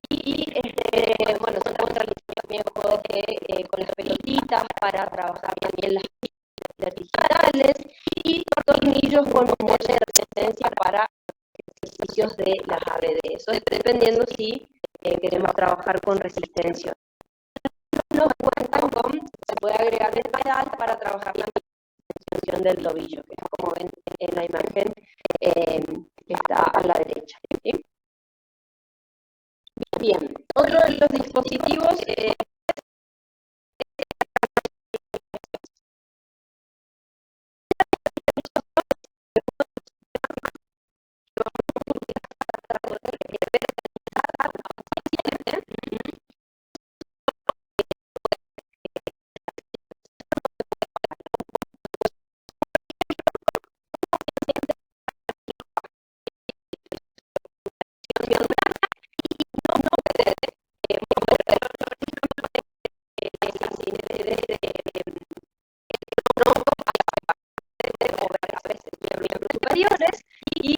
y bueno, se encuentra también juegos con las pelotitas para trabajar también las verticales y tornillos con mucha resistencia para ejercicios de las ABD. Eso es dependiendo si queremos trabajar con resistencia. Nos cuentan con, se puede agregar el pedal para trabajar la extensión del tobillo, que es como ven en la imagen que está a la derecha. ¿Sí? Bien, otro de los dispositivos superiores y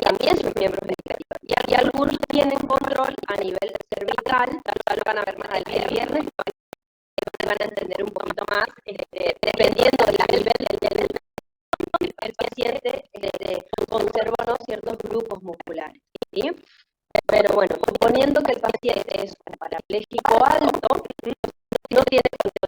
también sus miembros inferiores. Y algunos tienen control a nivel cervical, tal lo van a ver más el viernes, van a entender un poquito más, dependiendo del nivel el paciente conserva o no ciertos grupos musculares. ¿Sí? Pero bueno, suponiendo que el paciente es un parapléjico alto, no tiene control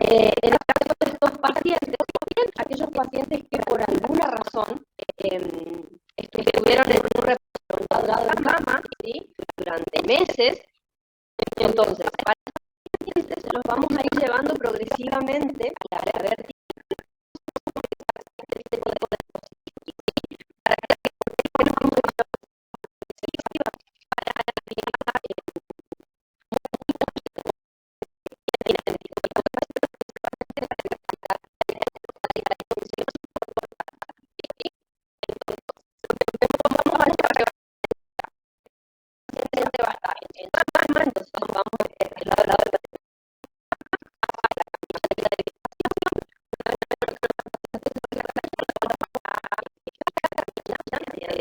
en el caso de estos pacientes, bien, aquellos pacientes que por alguna razón estuvieron en un reposo de cama, ¿sí? Durante meses, entonces, para los pacientes los vamos a ir llevando progresivamente a la vertical de este tipo de dispositivos, para que no vamos a entonces vamos al lado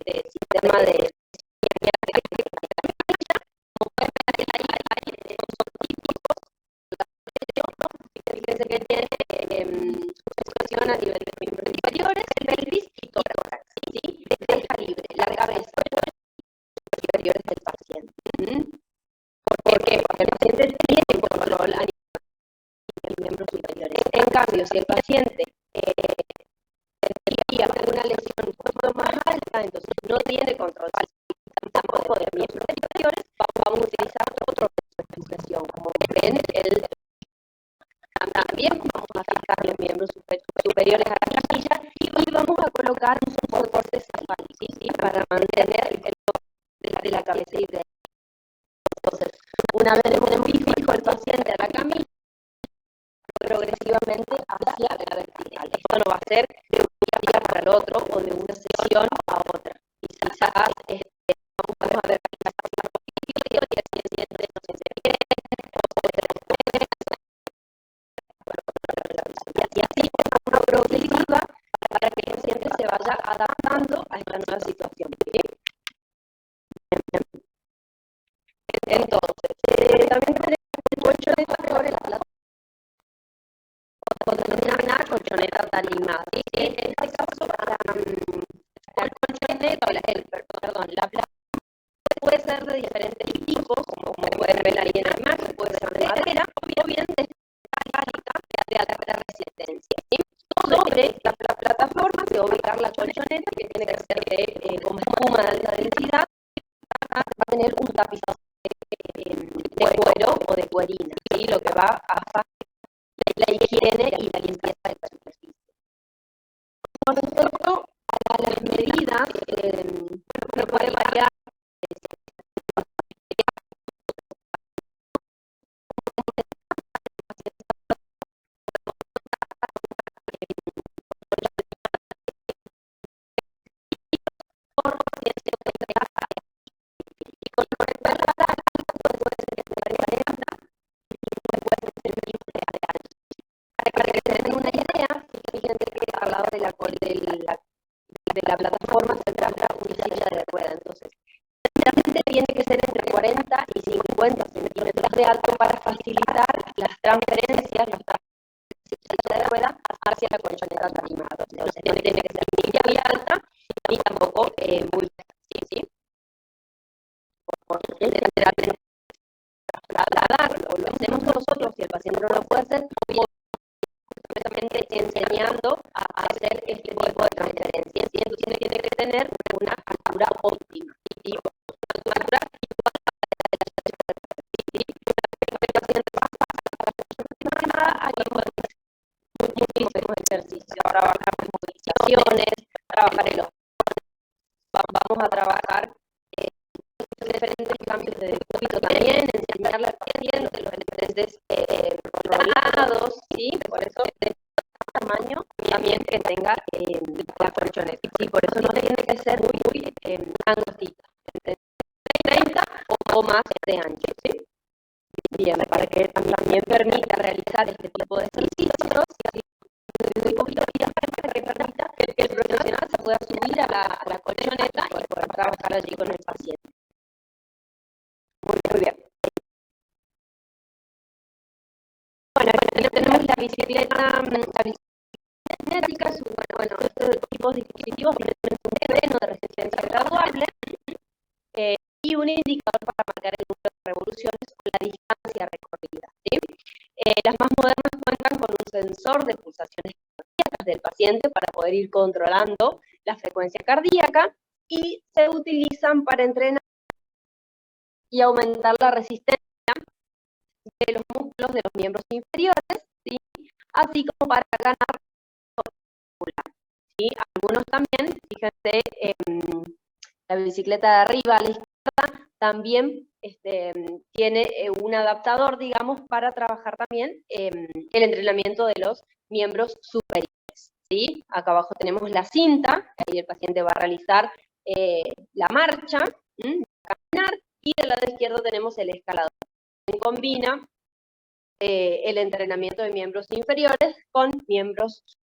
del sistema de fíjense que tiene sujeción a nivel de miembros inferiores, pelvis y tórax, ¿sí? Deja libre la cabeza inferiores del paciente. ¿Por qué? Porque el paciente tiene control a nivel de miembros superiores. En cambio, si el paciente tendría una lesión un poco más alta, entonces no tiene control tampoco de miembros superiores, vamos a utilizar otro método de sujeción. Como ven, también vamos a fijar los miembros superiores a la canilla y vamos a colocar un soporte cefálico, ¿sí? Para mantener el peso de la cabeza y de. Entonces, una vez tenemos fijo el paciente a la camilla, progresivamente hacia la vertical. Esto no va a ser de un día para el otro o de una sesión a otra. Quizás vamos a ver y el paciente no se quiere, y así es una progresiva para que el paciente se vaya adaptando a esta nueva situación. ¿Sí? Entonces, también tenemos el colchoneta sobre la plataforma, una colchoneta talimada. ¿Sí? En este caso, la colchoneta, la plataforma puede ser de diferentes tipos, como pueden ver ahí en la imagen, tapizados de cuero o de cuerina, ¿sí? Lo que va a facilitar la higiene y la limpieza de la superficie. Con respecto a las medidas, bueno, puede variar. Para que se den una idea, fíjense que al lado de la plataforma se encuentra una silla de rueda. Entonces, realmente tiene que ser entre 40 y 50 centímetros de alto para facilitar las transferencias, los silla de rueda hacia la colchoneta animada. Entonces, no tiene que ser ni muy alta ni tampoco muy baja, ¿sí? Porque generalmente trasladar, o lo hacemos nosotros si el paciente no lo puede hacer, enseñando a hacer este tipo de transferencias, y entonces tiene que tener una altura óptima. ¿Sí? Una altura aquí podemos muchísimos ejercicios, trabajar las movilizaciones, trabajar el vamos a trabajar diferentes cambios de decúbito también, enseñarle al paciente los diferentes rolados, ¿sí? Por eso tamaño también que tenga la colchoneta, ¿sí? Por eso no tiene que ser muy angostita, entre 30 o más de ancho, ¿sí? Bien, para que también permita realizar este tipo de ejercicios, muy poquito para que permita que el profesional se pueda subir a la colchoneta y poder trabajar allí con el paciente. Muy bien. Bueno, aquí tenemos la bicicleta cinética. Bueno, estos tipos de dispositivos tienen un freno de resistencia graduable y un indicador para marcar el número de revoluciones o la distancia recorrida, ¿sí? Las más modernas cuentan con un sensor de pulsaciones cardíacas del paciente para poder ir controlando la frecuencia cardíaca, y se utilizan para entrenar y aumentar la resistencia de los músculos de los miembros inferiores, ¿sí? Así como para ganar muscular, ¿sí? Algunos también, fíjense, la bicicleta de arriba a la izquierda también tiene un adaptador, digamos, para trabajar también el entrenamiento de los miembros superiores, ¿sí? Acá abajo tenemos la cinta, ahí el paciente va a realizar la marcha, va a caminar, y del lado izquierdo tenemos el escalador. Combina el entrenamiento de miembros inferiores con miembros superiores.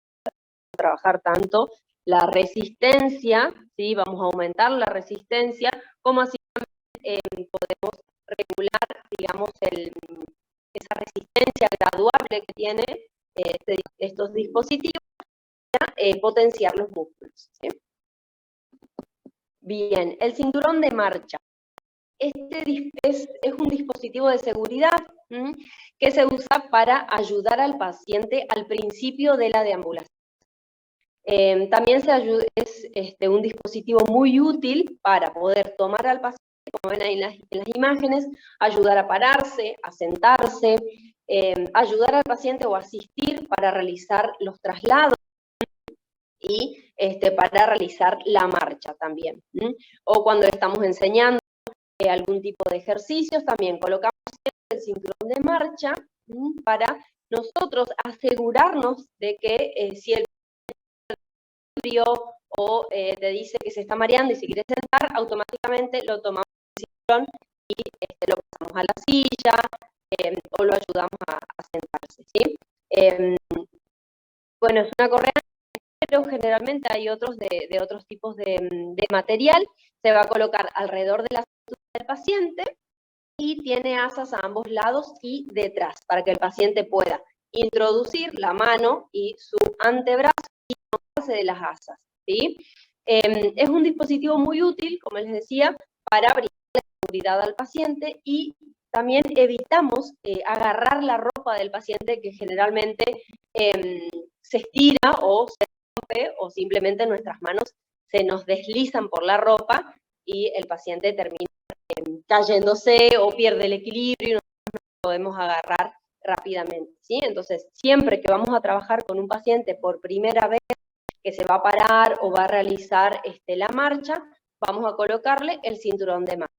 Trabajar tanto la resistencia, ¿sí? Vamos a aumentar la resistencia, como así podemos regular, digamos, esa resistencia graduable que tiene estos dispositivos para potenciar los músculos, ¿sí? Bien, el cinturón de marcha. Este es un dispositivo de seguridad que se usa para ayudar al paciente al principio de la deambulación. También es un dispositivo muy útil para poder tomar al paciente, como ven ahí en las imágenes, ayudar a pararse, a sentarse, ayudar al paciente o asistir para realizar los traslados y para realizar la marcha también. O cuando estamos enseñando algún tipo de ejercicios, también colocamos el cinturón de marcha para nosotros asegurarnos de que si el o te dice que se está mareando y se quiere sentar, automáticamente lo tomamos el cinturón y lo pasamos a la silla o lo ayudamos a sentarse, ¿sí? Bueno, es una correa, pero generalmente hay otros de otros tipos de material. Se va a colocar alrededor de la cintura del paciente y tiene asas a ambos lados y detrás, para que el paciente pueda introducir la mano y su antebrazo y tomarse de las asas, ¿sí? Es un dispositivo muy útil, como les decía, para brindar seguridad al paciente, y también evitamos agarrar la ropa del paciente, que generalmente se estira o se rompe, o simplemente nuestras manos se nos deslizan por la ropa y el paciente termina cayéndose o pierde el equilibrio y nosotros no lo podemos agarrar rápidamente, ¿sí? Entonces, siempre que vamos a trabajar con un paciente por primera vez que se va a parar o va a realizar la marcha, vamos a colocarle el cinturón de marcha.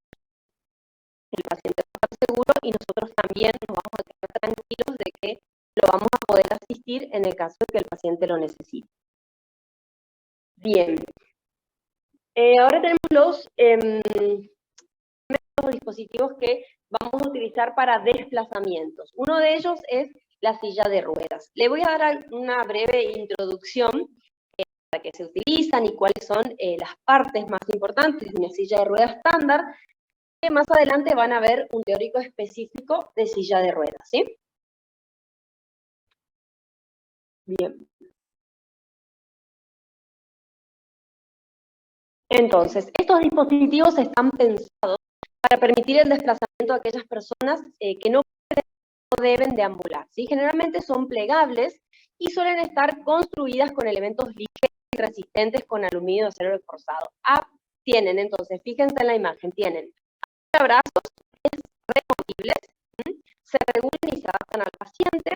El paciente va a estar seguro y nosotros también nos vamos a quedar tranquilos de que lo vamos a poder asistir en el caso de que el paciente lo necesite. Bien. Ahora tenemos los dispositivos que vamos a utilizar para desplazamientos. Uno de ellos es la silla de ruedas. Le voy a dar una breve introducción para qué se utilizan y cuáles son las partes más importantes de una silla de ruedas estándar, que más adelante van a ver un teórico específico de silla de ruedas, ¿sí? Bien. Entonces, estos dispositivos están pensados para permitir el desplazamiento de aquellas personas que no deben deambular, ¿sí? Generalmente son plegables y suelen estar construidas con elementos ligeros y resistentes con aluminio de acero reforzado. Tienen, entonces, fíjense en la imagen, tienen brazos removibles, se regulan y se adaptan al paciente,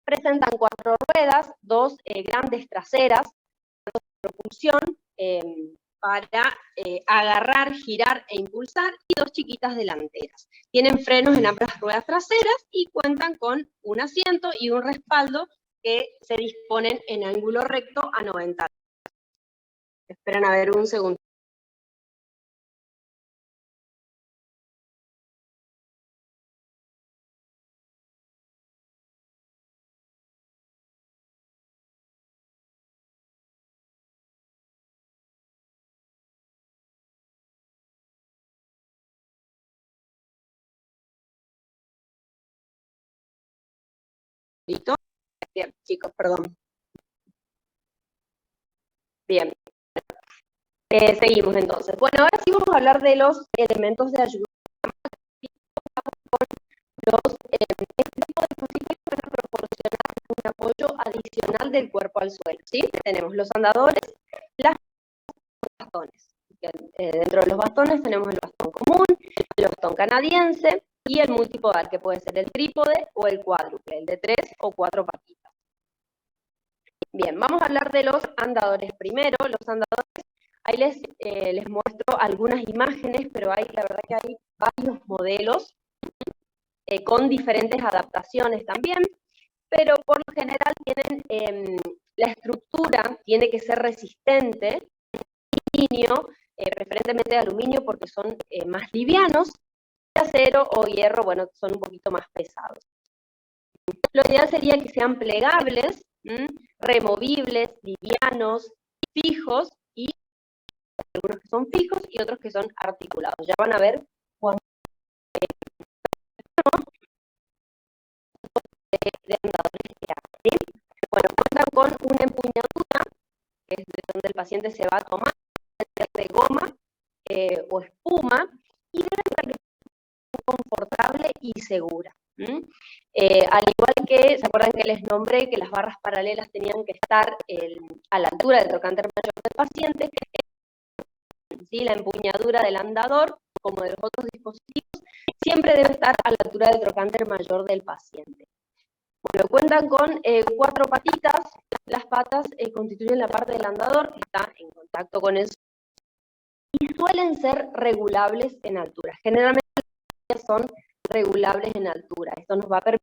presentan 4 ruedas, 2 grandes traseras, propulsión para agarrar, girar e impulsar, y 2 chiquitas delanteras. Tienen frenos en ambas ruedas traseras y cuentan con un asiento y un respaldo que se disponen en ángulo recto a 90 grados. Esperen a ver un segundo. ¿Listo? Bien, chicos, perdón. Bien. Seguimos entonces. Bueno, ahora sí vamos a hablar de los elementos de ayuda. Los dispositivos van a proporcionar un apoyo adicional del cuerpo al suelo, ¿sí? Tenemos los andadores, los bastones. Dentro de los bastones tenemos el bastón común, el bastón canadiense y el multipodal, que puede ser el trípode o el cuádruple, el de 3 o 4 patitas. Bien, vamos a hablar de los andadores primero. Los andadores, ahí les muestro algunas imágenes, pero la verdad que hay varios modelos con diferentes adaptaciones también, pero por lo general tienen la estructura, tiene que ser resistente, aluminio, preferentemente de aluminio porque son más livianos, acero o hierro, bueno, son un poquito más pesados. Lo ideal sería que sean plegables, removibles, livianos, fijos, y algunos que son fijos y otros que son articulados. Ya van a ver cuánto de andadores que hay, ¿sí? Bueno, cuentan con una empuñadura, que es de donde el paciente se va a tomar, de goma o espuma, y debe ser confortable y segura. Al igual que, ¿se acuerdan que les nombré que las barras paralelas tenían que estar a la altura del trocánter mayor del paciente? ¿Sí? La empuñadura del andador, como de los otros dispositivos, siempre debe estar a la altura del trocánter mayor del paciente. Bueno, cuentan con 4 patitas. Las patas constituyen la parte del andador que está en contacto con el suelo y suelen ser regulables en altura. Generalmente son regulables en altura. Esto nos va a permitir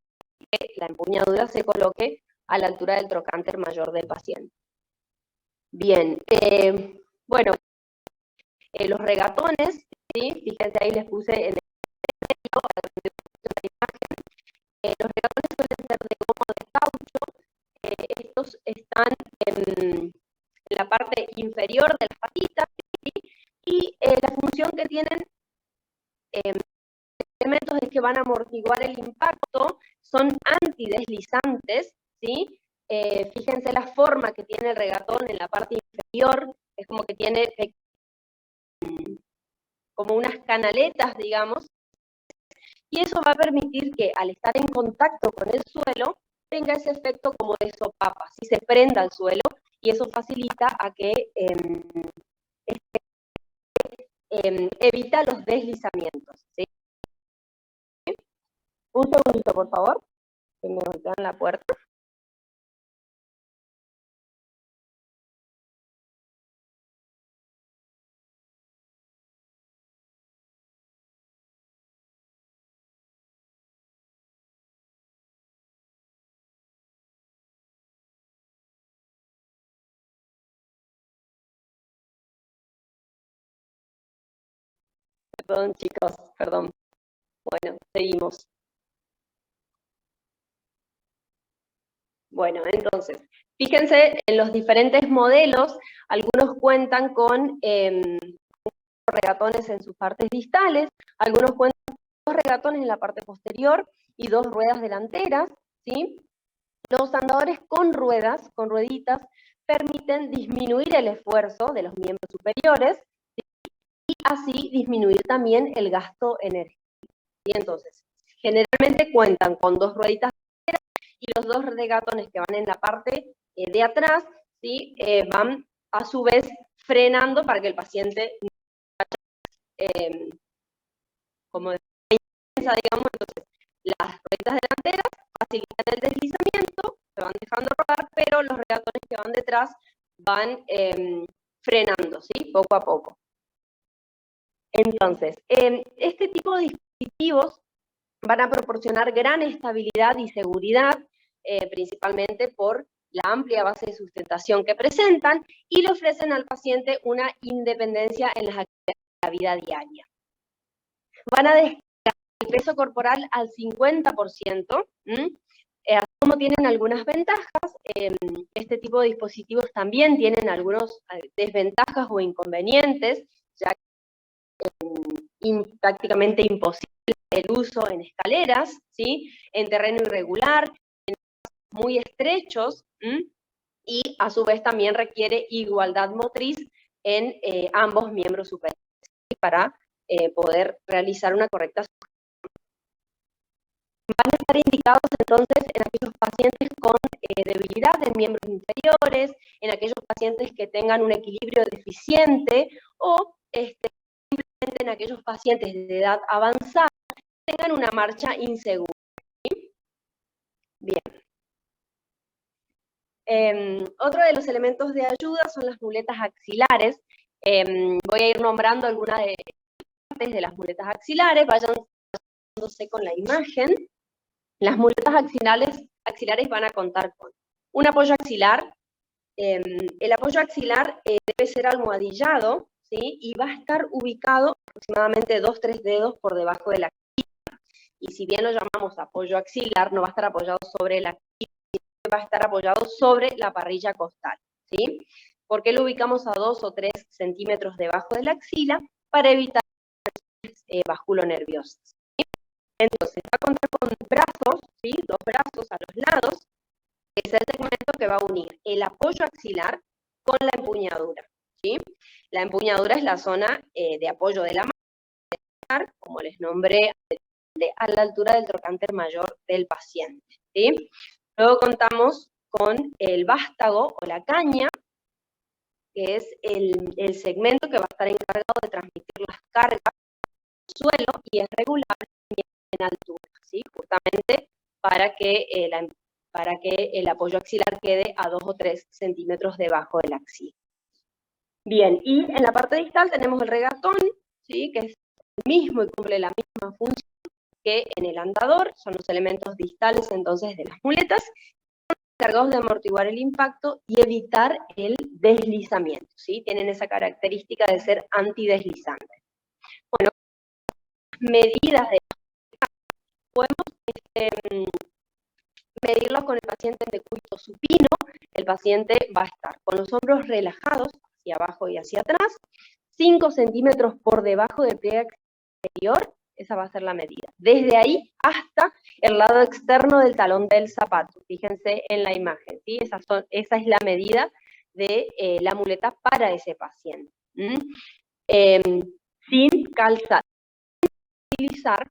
que la empuñadura se coloque a la altura del trocánter mayor del paciente. Bien, bueno, los regatones, ¿sí? Fíjense, ahí les puse en el imagen, los regatones suelen ser de goma o de caucho, estos están en la parte inferior de las patitas, ¿sí? Y la función que tienen elementos es que van a amortiguar el impacto, son antideslizantes, ¿sí? Fíjense la forma que tiene el regatón en la parte inferior, es como que tiene como unas canaletas, digamos, y eso va a permitir que al estar en contacto con el suelo, tenga ese efecto como de sopapa, ¿sí? Se prenda al suelo, y eso facilita a que evita los deslizamientos, ¿sí? Un segundito, por favor, que me golpean la puerta. Perdón, chicos, perdón. Bueno, seguimos. Bueno, entonces, fíjense en los diferentes modelos, algunos cuentan con regatones en sus partes distales, algunos cuentan con 2 regatones en la parte posterior y 2 ruedas delanteras, ¿sí? Los andadores con ruedas, con rueditas, permiten disminuir el esfuerzo de los miembros superiores, ¿sí? Y así disminuir también el gasto energético. Y entonces, generalmente cuentan con 2 rueditas y los 2 regatones que van en la parte de atrás, ¿sí? Van a su vez frenando para que el paciente no vaya, como defensa, digamos. Entonces, las rueditas delanteras facilitan el deslizamiento, se van dejando rodar, pero los regatones que van detrás van frenando, ¿sí? Poco a poco. Entonces, este tipo de dispositivos van a proporcionar gran estabilidad y seguridad, principalmente por la amplia base de sustentación que presentan, y le ofrecen al paciente una independencia en las actividades de la vida diaria. Van a descargar el peso corporal al 50%, así como tienen algunas ventajas, este tipo de dispositivos también tienen algunas desventajas o inconvenientes, ya que prácticamente imposible el uso en escaleras, ¿sí? En terreno irregular, en muy estrechos, y a su vez también requiere igualdad motriz en ambos miembros superiores para poder realizar una correcta sujeción. Van a estar indicados entonces en aquellos pacientes con debilidad en miembros inferiores, en aquellos pacientes que tengan un equilibrio deficiente o simplemente en aquellos pacientes de edad avanzada que tengan una marcha insegura. ¿Sí? Bien. Otro de los elementos de ayuda son las muletas axilares. Voy a ir nombrando algunas de las muletas axilares, vayan con la imagen. Las muletas axilares van a contar con un apoyo axilar. El apoyo axilar debe ser almohadillado, ¿sí? Y va a estar ubicado aproximadamente 2-3 dedos por debajo de la axila. Y si bien lo llamamos apoyo axilar, no va a estar apoyado sobre la axila, va a estar apoyado sobre la parrilla costal, ¿sí? ¿Por qué lo ubicamos a 2 o 3 centímetros debajo de la axila? Para evitar vasculonerviosas. ¿Sí? Entonces, va a contar con brazos, ¿sí? 2 brazos a los lados, que es el segmento que va a unir el apoyo axilar con la empuñadura, ¿sí? La empuñadura es la zona de apoyo de la mano, como les nombré, a la altura del trocánter mayor del paciente, ¿sí? Luego contamos con el vástago o la caña, que es el segmento que va a estar encargado de transmitir las cargas al suelo y es regular en altura, ¿sí? Justamente para que el apoyo axilar quede a 2 o 3 centímetros debajo de la axila. Bien, y en la parte distal tenemos el regatón, ¿sí? Que es el mismo y cumple la misma función que en el andador, son los elementos distales entonces de las muletas, encargados de amortiguar el impacto y evitar el deslizamiento, ¿sí? Tienen esa característica de ser antideslizantes. Bueno, medidas de podemos medirlo con el paciente en decúbito supino. El paciente va a estar con los hombros relajados hacia abajo y hacia atrás, 5 centímetros por debajo del pliegue exterior. Esa va a ser la medida. Desde ahí hasta el lado externo del talón del zapato. Fíjense en la imagen, ¿sí? Esa es la medida de la muleta para ese paciente. Sin calzar. Utilizar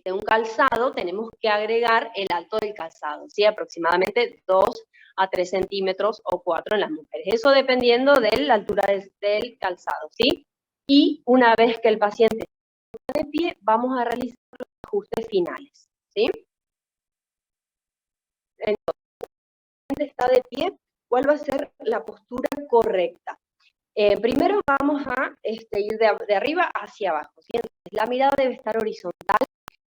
un calzado, tenemos que agregar el alto del calzado, ¿sí? Aproximadamente 2 a 3 centímetros o 4 en las mujeres. Eso dependiendo de la altura del calzado, ¿sí? y una vez que el paciente está de pie, vamos a realizar los ajustes finales, ¿sí? Entonces, si el paciente está de pie, ¿cuál va a ser la postura correcta? Primero vamos a ir de arriba hacia abajo, ¿sí? Entonces, la mirada debe estar horizontal,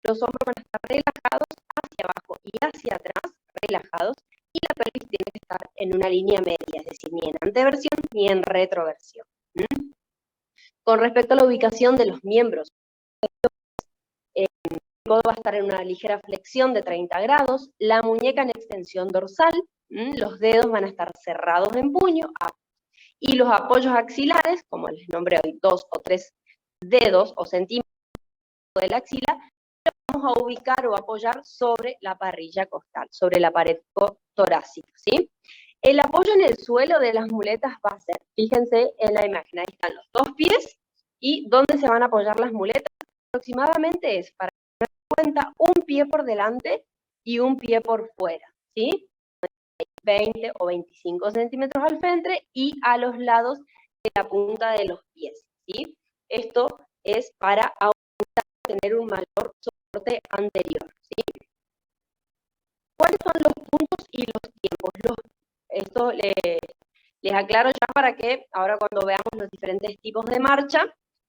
los hombros van a estar relajados hacia abajo y hacia atrás, relajados, y la pelvis tiene que estar en una línea media, es decir, ni en anteversión ni en retroversión. Con respecto a la ubicación de los miembros, el codo va a estar en una ligera flexión de 30 grados, la muñeca en extensión dorsal, los dedos van a estar cerrados en puño, y los apoyos axilares, como les nombré hoy, 2 o 3 dedos o centímetros de la axila, los vamos a ubicar o apoyar sobre la parrilla costal, sobre la pared torácica, ¿sí? El apoyo en el suelo de las muletas va a ser, fíjense en la imagen, ahí están los dos pies, y ¿dónde se van a apoyar las muletas? Aproximadamente es, para tener en cuenta, un pie por delante y un pie por fuera, ¿sí? 20 o 25 centímetros al frente y a los lados de la punta de los pies, ¿sí? Esto es para tener un mayor soporte anterior, ¿sí? ¿Cuáles son los puntos y los tiempos? Esto les aclaro ya para que ahora cuando veamos los diferentes tipos de marcha,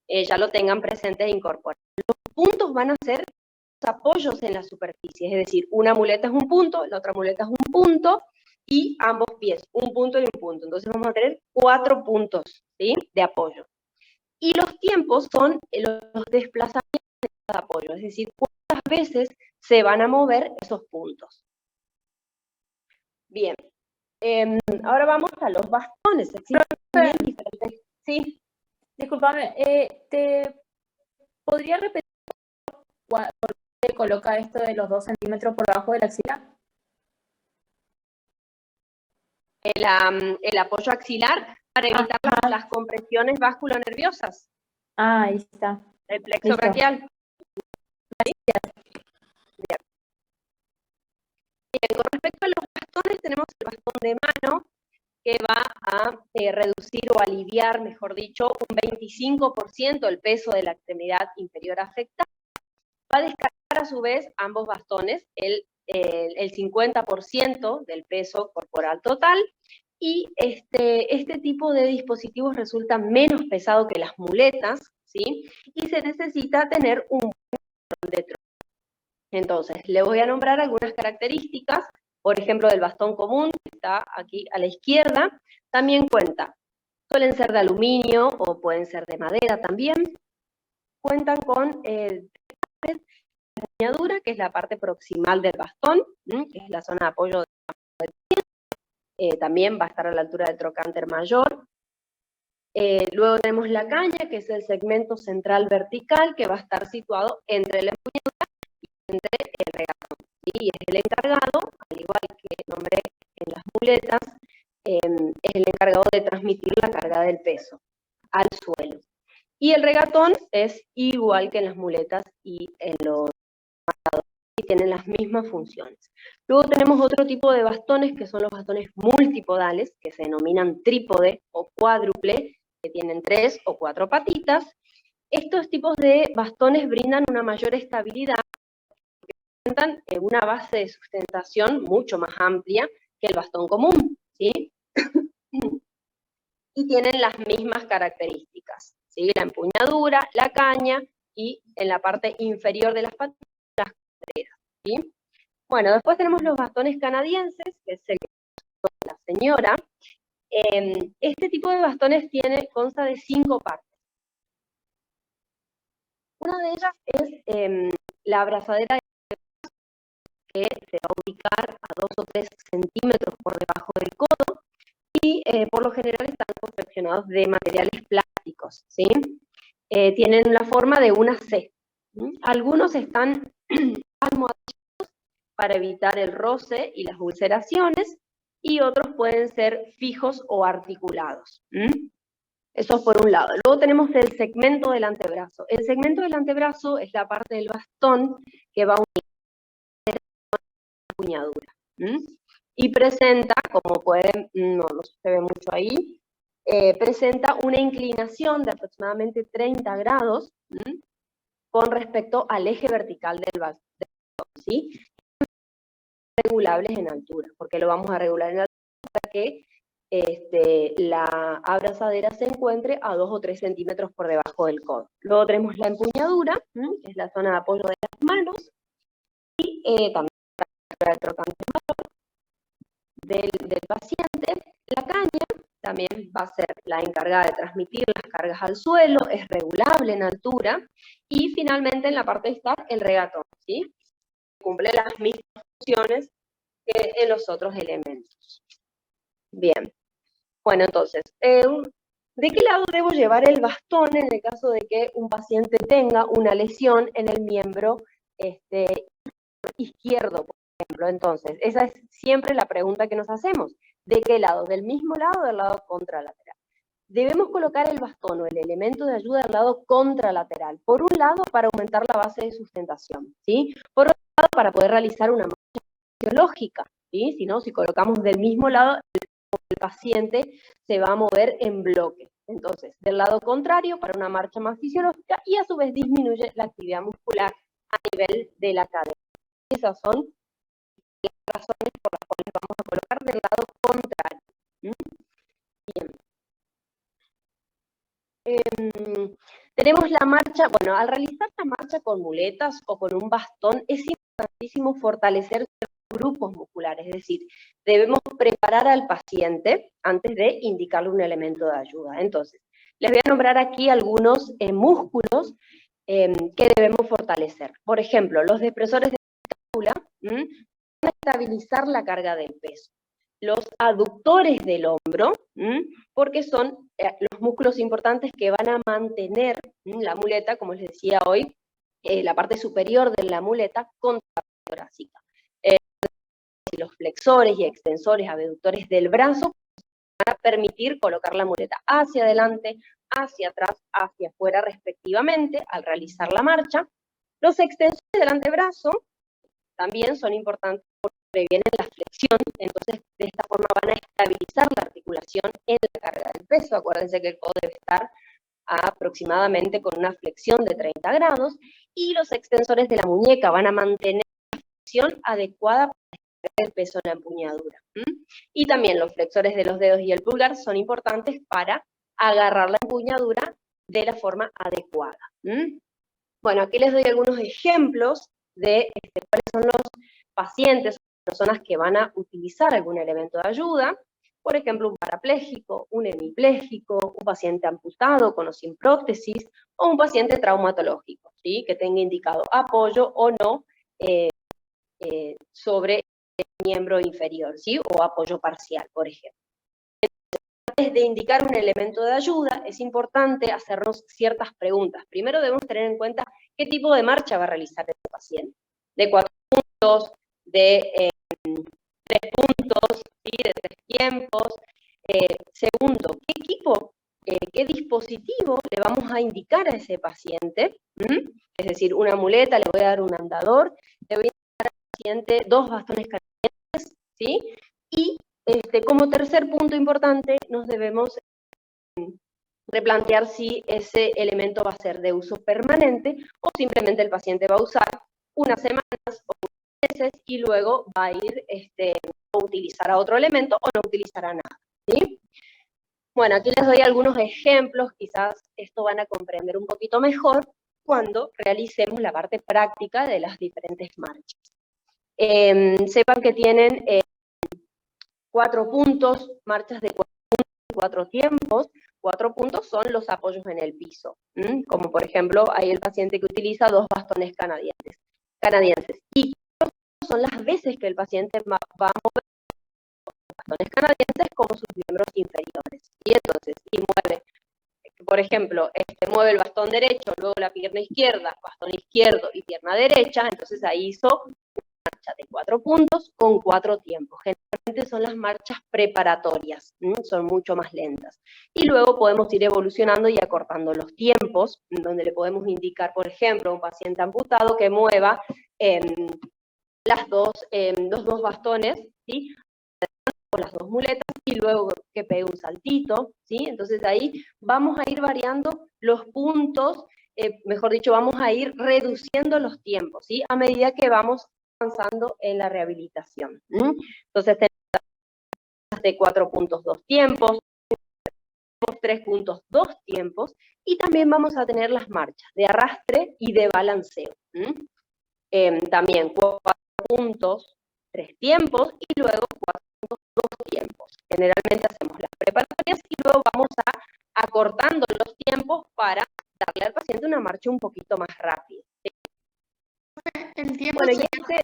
ya lo tengan presente e incorporados. Los puntos van a ser los apoyos en la superficie, es decir, una muleta es un punto, la otra muleta es un punto, y ambos pies, un punto y un punto. Entonces vamos a tener 4 puntos, ¿sí?, de apoyo. Y los tiempos son los desplazamientos de cada apoyo, es decir, cuántas veces se van a mover esos puntos. Bien, ahora vamos a los bastones. Existen también diferentes. Sí. Discúlpame, ¿te podría repetir por qué se coloca esto de los 2 centímetros por debajo de la axila? El apoyo axilar para evitar las compresiones vasculonerviosas. Ahí está. El plexo braquial. Bien, con respecto a los bastones, tenemos el bastón de mano, que va a reducir o aliviar, mejor dicho, un 25% el peso de la extremidad inferior afectada. Va a descargar a su vez ambos bastones el 50% del peso corporal total, y este tipo de dispositivos resulta menos pesado que las muletas, ¿sí? Y se necesita tener un buen control de troca. Entonces, le voy a nombrar algunas características, por ejemplo, del bastón común, que está aquí a la izquierda. También suelen ser de aluminio o pueden ser de madera también. Cuentan con la empuñadura, que es la parte proximal del bastón, que es la zona de apoyo del pie. También va a estar a la altura del trocánter mayor. Luego tenemos la caña, que es el segmento central vertical, que va a estar situado entre la empuñadura y entre el regatón, ¿sí? Y es el encargado, al igual que nombré en las muletas, es el encargado de transmitir la carga del peso al suelo. Y el regatón es igual que en las muletas y en los marcadores, y tienen las mismas funciones. Luego tenemos otro tipo de bastones, que son los bastones multipodales, que se denominan trípode o cuádruple, que tienen 3 o 4 patitas. Estos tipos de bastones brindan una mayor estabilidad, porque presentan una base de sustentación mucho más amplia que el bastón común, ¿sí? Y tienen las mismas características, ¿sí? La empuñadura, la caña, y en la parte inferior de las patitas, las caderas, ¿sí? Bueno, después tenemos los bastones canadienses, que es el que de la señora. Este tipo de bastones consta de 5 partes. Una de ellas es la abrazadera, que se va a ubicar a 2 o 3 centímetros por debajo del codo, y por lo general están confeccionados de materiales plásticos, ¿sí? Tienen la forma de una C. Algunos están almohadillados para evitar el roce y las ulceraciones, y otros pueden ser fijos o articulados. Eso es por un lado. Luego tenemos el segmento del antebrazo. El segmento del antebrazo es la parte del bastón que va a unir la empuñadura. Y presenta, como pueden, no se ve mucho ahí, presenta una inclinación de aproximadamente 30 grados con respecto al eje vertical del bastón, ¿sí? Regulables en altura, porque lo vamos a regular en altura para que la abrazadera se encuentre a 2 o 3 centímetros por debajo del codo. Luego tenemos la empuñadura, que es la zona de apoyo de las manos, y también el trocante del paciente. La caña también va a ser la encargada de transmitir las cargas al suelo, es regulable en altura, y finalmente en la parte distal el regatón, ¿sí? Cumple las mismas funciones que en los otros elementos. Bien, bueno, entonces, ¿de qué lado debo llevar el bastón en el caso de que un paciente tenga una lesión en el miembro izquierdo, por ejemplo? Entonces, esa es siempre la pregunta que nos hacemos. ¿De qué lado? ¿Del mismo lado o del lado contralateral? Debemos colocar el bastón o el elemento de ayuda del lado contralateral. Por un lado, para aumentar la base de sustentación, ¿sí? Por otro lado, para poder realizar una marcha fisiológica, ¿sí? Si no, si colocamos del mismo lado, el paciente se va a mover en bloque. Entonces, del lado contrario, para una marcha más fisiológica, y a su vez disminuye la actividad muscular a nivel de la cadera. Esas son las razones por las cuales vamos a colocar del lado contrario. Bien. Tenemos la marcha, bueno, al realizar la marcha con muletas o con un bastón, es importantísimo fortalecer grupos musculares, es decir, debemos preparar al paciente antes de indicarle un elemento de ayuda. Entonces, les voy a nombrar aquí algunos músculos que debemos fortalecer. Por ejemplo, los depresores de la espátula van a estabilizar la carga del peso. Los aductores del hombro, porque son los músculos importantes que van a mantener la muleta, como les decía hoy, la parte superior de la muleta contra la torácica. Los flexores y extensores abductores del brazo van a permitir colocar la muleta hacia adelante, hacia atrás, hacia afuera respectivamente al realizar la marcha. Los extensores del antebrazo también son importantes porque previenen la flexión, entonces de esta forma van a estabilizar la articulación en la carga del peso. Acuérdense que el codo debe estar aproximadamente con una flexión de 30 grados, y los extensores de la muñeca van a mantener la flexión adecuada para el peso en la empuñadura. Y también los flexores de los dedos y el pulgar son importantes para agarrar la empuñadura de la forma adecuada. Bueno, aquí les doy algunos ejemplos de cuáles son los pacientes, personas que van a utilizar algún elemento de ayuda. Por ejemplo, un parapléjico, un hemipléjico, un paciente amputado con o sin prótesis, o un paciente traumatológico, ¿sí? Que tenga indicado apoyo o no sobre el miembro inferior, ¿sí? O apoyo parcial, por ejemplo. Antes de indicar un elemento de ayuda, es importante hacernos ciertas preguntas. Primero debemos tener en cuenta qué tipo de marcha va a realizar el paciente. De 4 puntos, de 3 puntos, ¿sí? De 3 tiempos. Segundo, ¿qué equipo, qué dispositivo le vamos a indicar a ese paciente? Es decir, una muleta, le voy a dar un andador, le voy a indicar al paciente 2 bastones calientes, ¿sí? Y como tercer punto importante, nos debemos replantear si ese elemento va a ser de uso permanente o simplemente el paciente va a usar unas semanas o unos meses y luego va a ir a utilizar a otro elemento o no utilizará nada, ¿sí? Bueno, aquí les doy algunos ejemplos, quizás esto van a comprender un poquito mejor cuando realicemos la parte práctica de las diferentes marchas. Sepan que tienen 4 puntos, marchas de 4 puntos, 4 tiempos. 4 puntos son los apoyos en el piso, como por ejemplo, hay el paciente que utiliza 2 bastones canadienses. Y son las veces que el paciente va a mover los bastones canadienses como sus miembros inferiores. Y entonces, si mueve, por ejemplo, mueve el bastón derecho, luego la pierna izquierda, bastón izquierdo y pierna derecha, entonces ahí hizo marcha de 4 puntos con 4 tiempos. Generalmente son las marchas preparatorias, son mucho más lentas. Y luego podemos ir evolucionando y acortando los tiempos, donde le podemos indicar, por ejemplo, a un paciente amputado que mueva los 2 bastones, ¿sí? O las 2 muletas y luego que pegue un saltito, ¿sí? Entonces ahí vamos a ir variando los puntos, mejor dicho, vamos a ir reduciendo los tiempos, ¿sí? A medida que vamos avanzando en la rehabilitación. Entonces tenemos de 4 puntos 2 tiempos, 3 puntos 2 tiempos, y también vamos a tener las marchas de arrastre y de balanceo. También 4 puntos 3 tiempos y luego 4 puntos 2 tiempos. Generalmente hacemos las preparatorias y luego vamos acortando los tiempos para darle al paciente una marcha un poquito más rápida. ¿Sí? El tiempo bueno, se...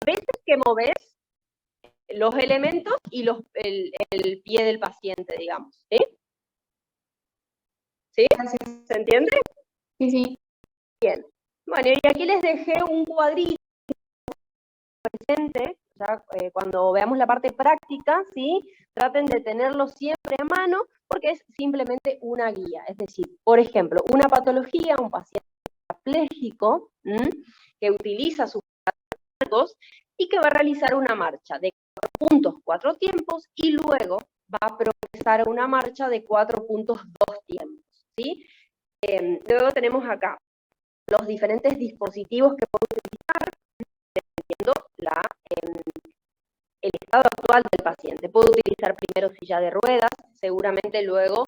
a veces que moves los elementos y el pie del paciente, digamos. ¿Sí? ¿Sí? ¿Se entiende? Sí, sí. Bien. Bueno, y aquí les dejé un cuadrito presente, ya cuando veamos la parte práctica, ¿sí? Traten de tenerlo siempre a mano, porque es simplemente una guía. Es decir, por ejemplo, una patología, un paciente parapléjico, que utiliza sus cargos y que va a realizar una marcha de 4 puntos, 4 tiempos, y luego va a progresar a una marcha de 4 puntos, 2 tiempos, ¿sí? Luego tenemos acá los diferentes dispositivos que puedo utilizar dependiendo el estado actual del paciente. Puedo utilizar primero silla de ruedas, seguramente luego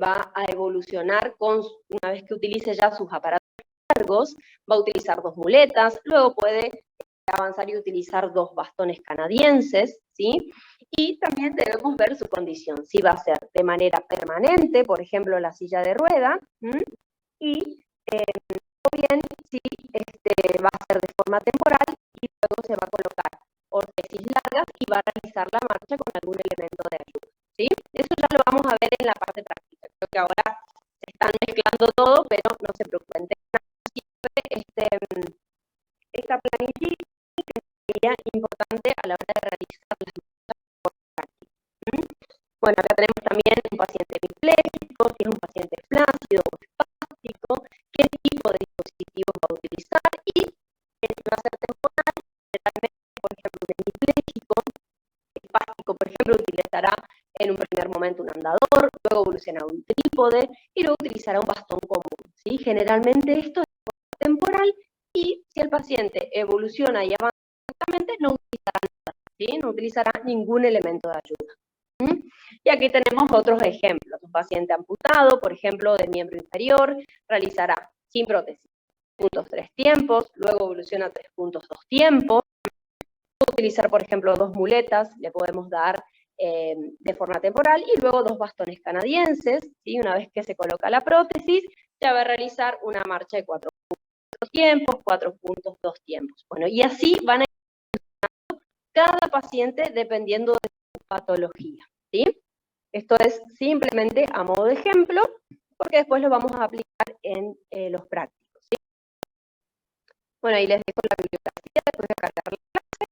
va a evolucionar una vez que utilice ya sus aparatos largos, va a utilizar 2 muletas, luego puede avanzar y utilizar 2 bastones canadienses, ¿sí? Y también debemos ver su condición, si va a ser de manera permanente, por ejemplo, la silla de rueda, o bien si va a ser de forma temporal y luego se va a colocar órtesis largas y va a realizar la marcha con algún elemento de ayuda, ¿sí? Eso ya lo vamos a ver en la parte práctica. Creo que ahora se están mezclando todo, pero no se preocupen. Esta planificación sería importante a la hora de realizar las marchas por práctica. Bueno, acá tenemos también un paciente hemipléjico, si es un paciente flácido o espástico, qué tipo de dispositivos va a utilizar y si va a ser temporal, generalmente, por ejemplo, un hemipléjico, espástico, por ejemplo, utilizará en un primer momento un andador, luego evolucionará un trípode y luego utilizará un bastón común, ¿sí? Generalmente esto es temporal y si el paciente evoluciona y avanza correctamente, no utilizará nada, ¿sí? No utilizará ningún elemento de ayuda. Y aquí tenemos otros ejemplos. Un paciente amputado, por ejemplo, de miembro inferior, realizará sin prótesis 3 puntos 3 tiempos, luego evoluciona a 3 puntos 2 tiempos. Puede utilizar, por ejemplo, 2 muletas, le podemos dar de forma temporal, y luego 2 bastones canadienses, ¿sí? Una vez que se coloca la prótesis, ya va a realizar una marcha de 4 puntos tiempos, 4 puntos 2 tiempos. Bueno, y así van a ir cada paciente dependiendo de su patología, ¿sí? Esto es simplemente a modo de ejemplo, porque después lo vamos a aplicar en los prácticos, ¿sí? Bueno, ahí les dejo la bibliografía, después de cargar la clase,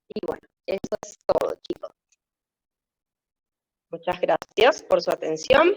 y bueno, eso es todo, chicos. Muchas gracias por su atención.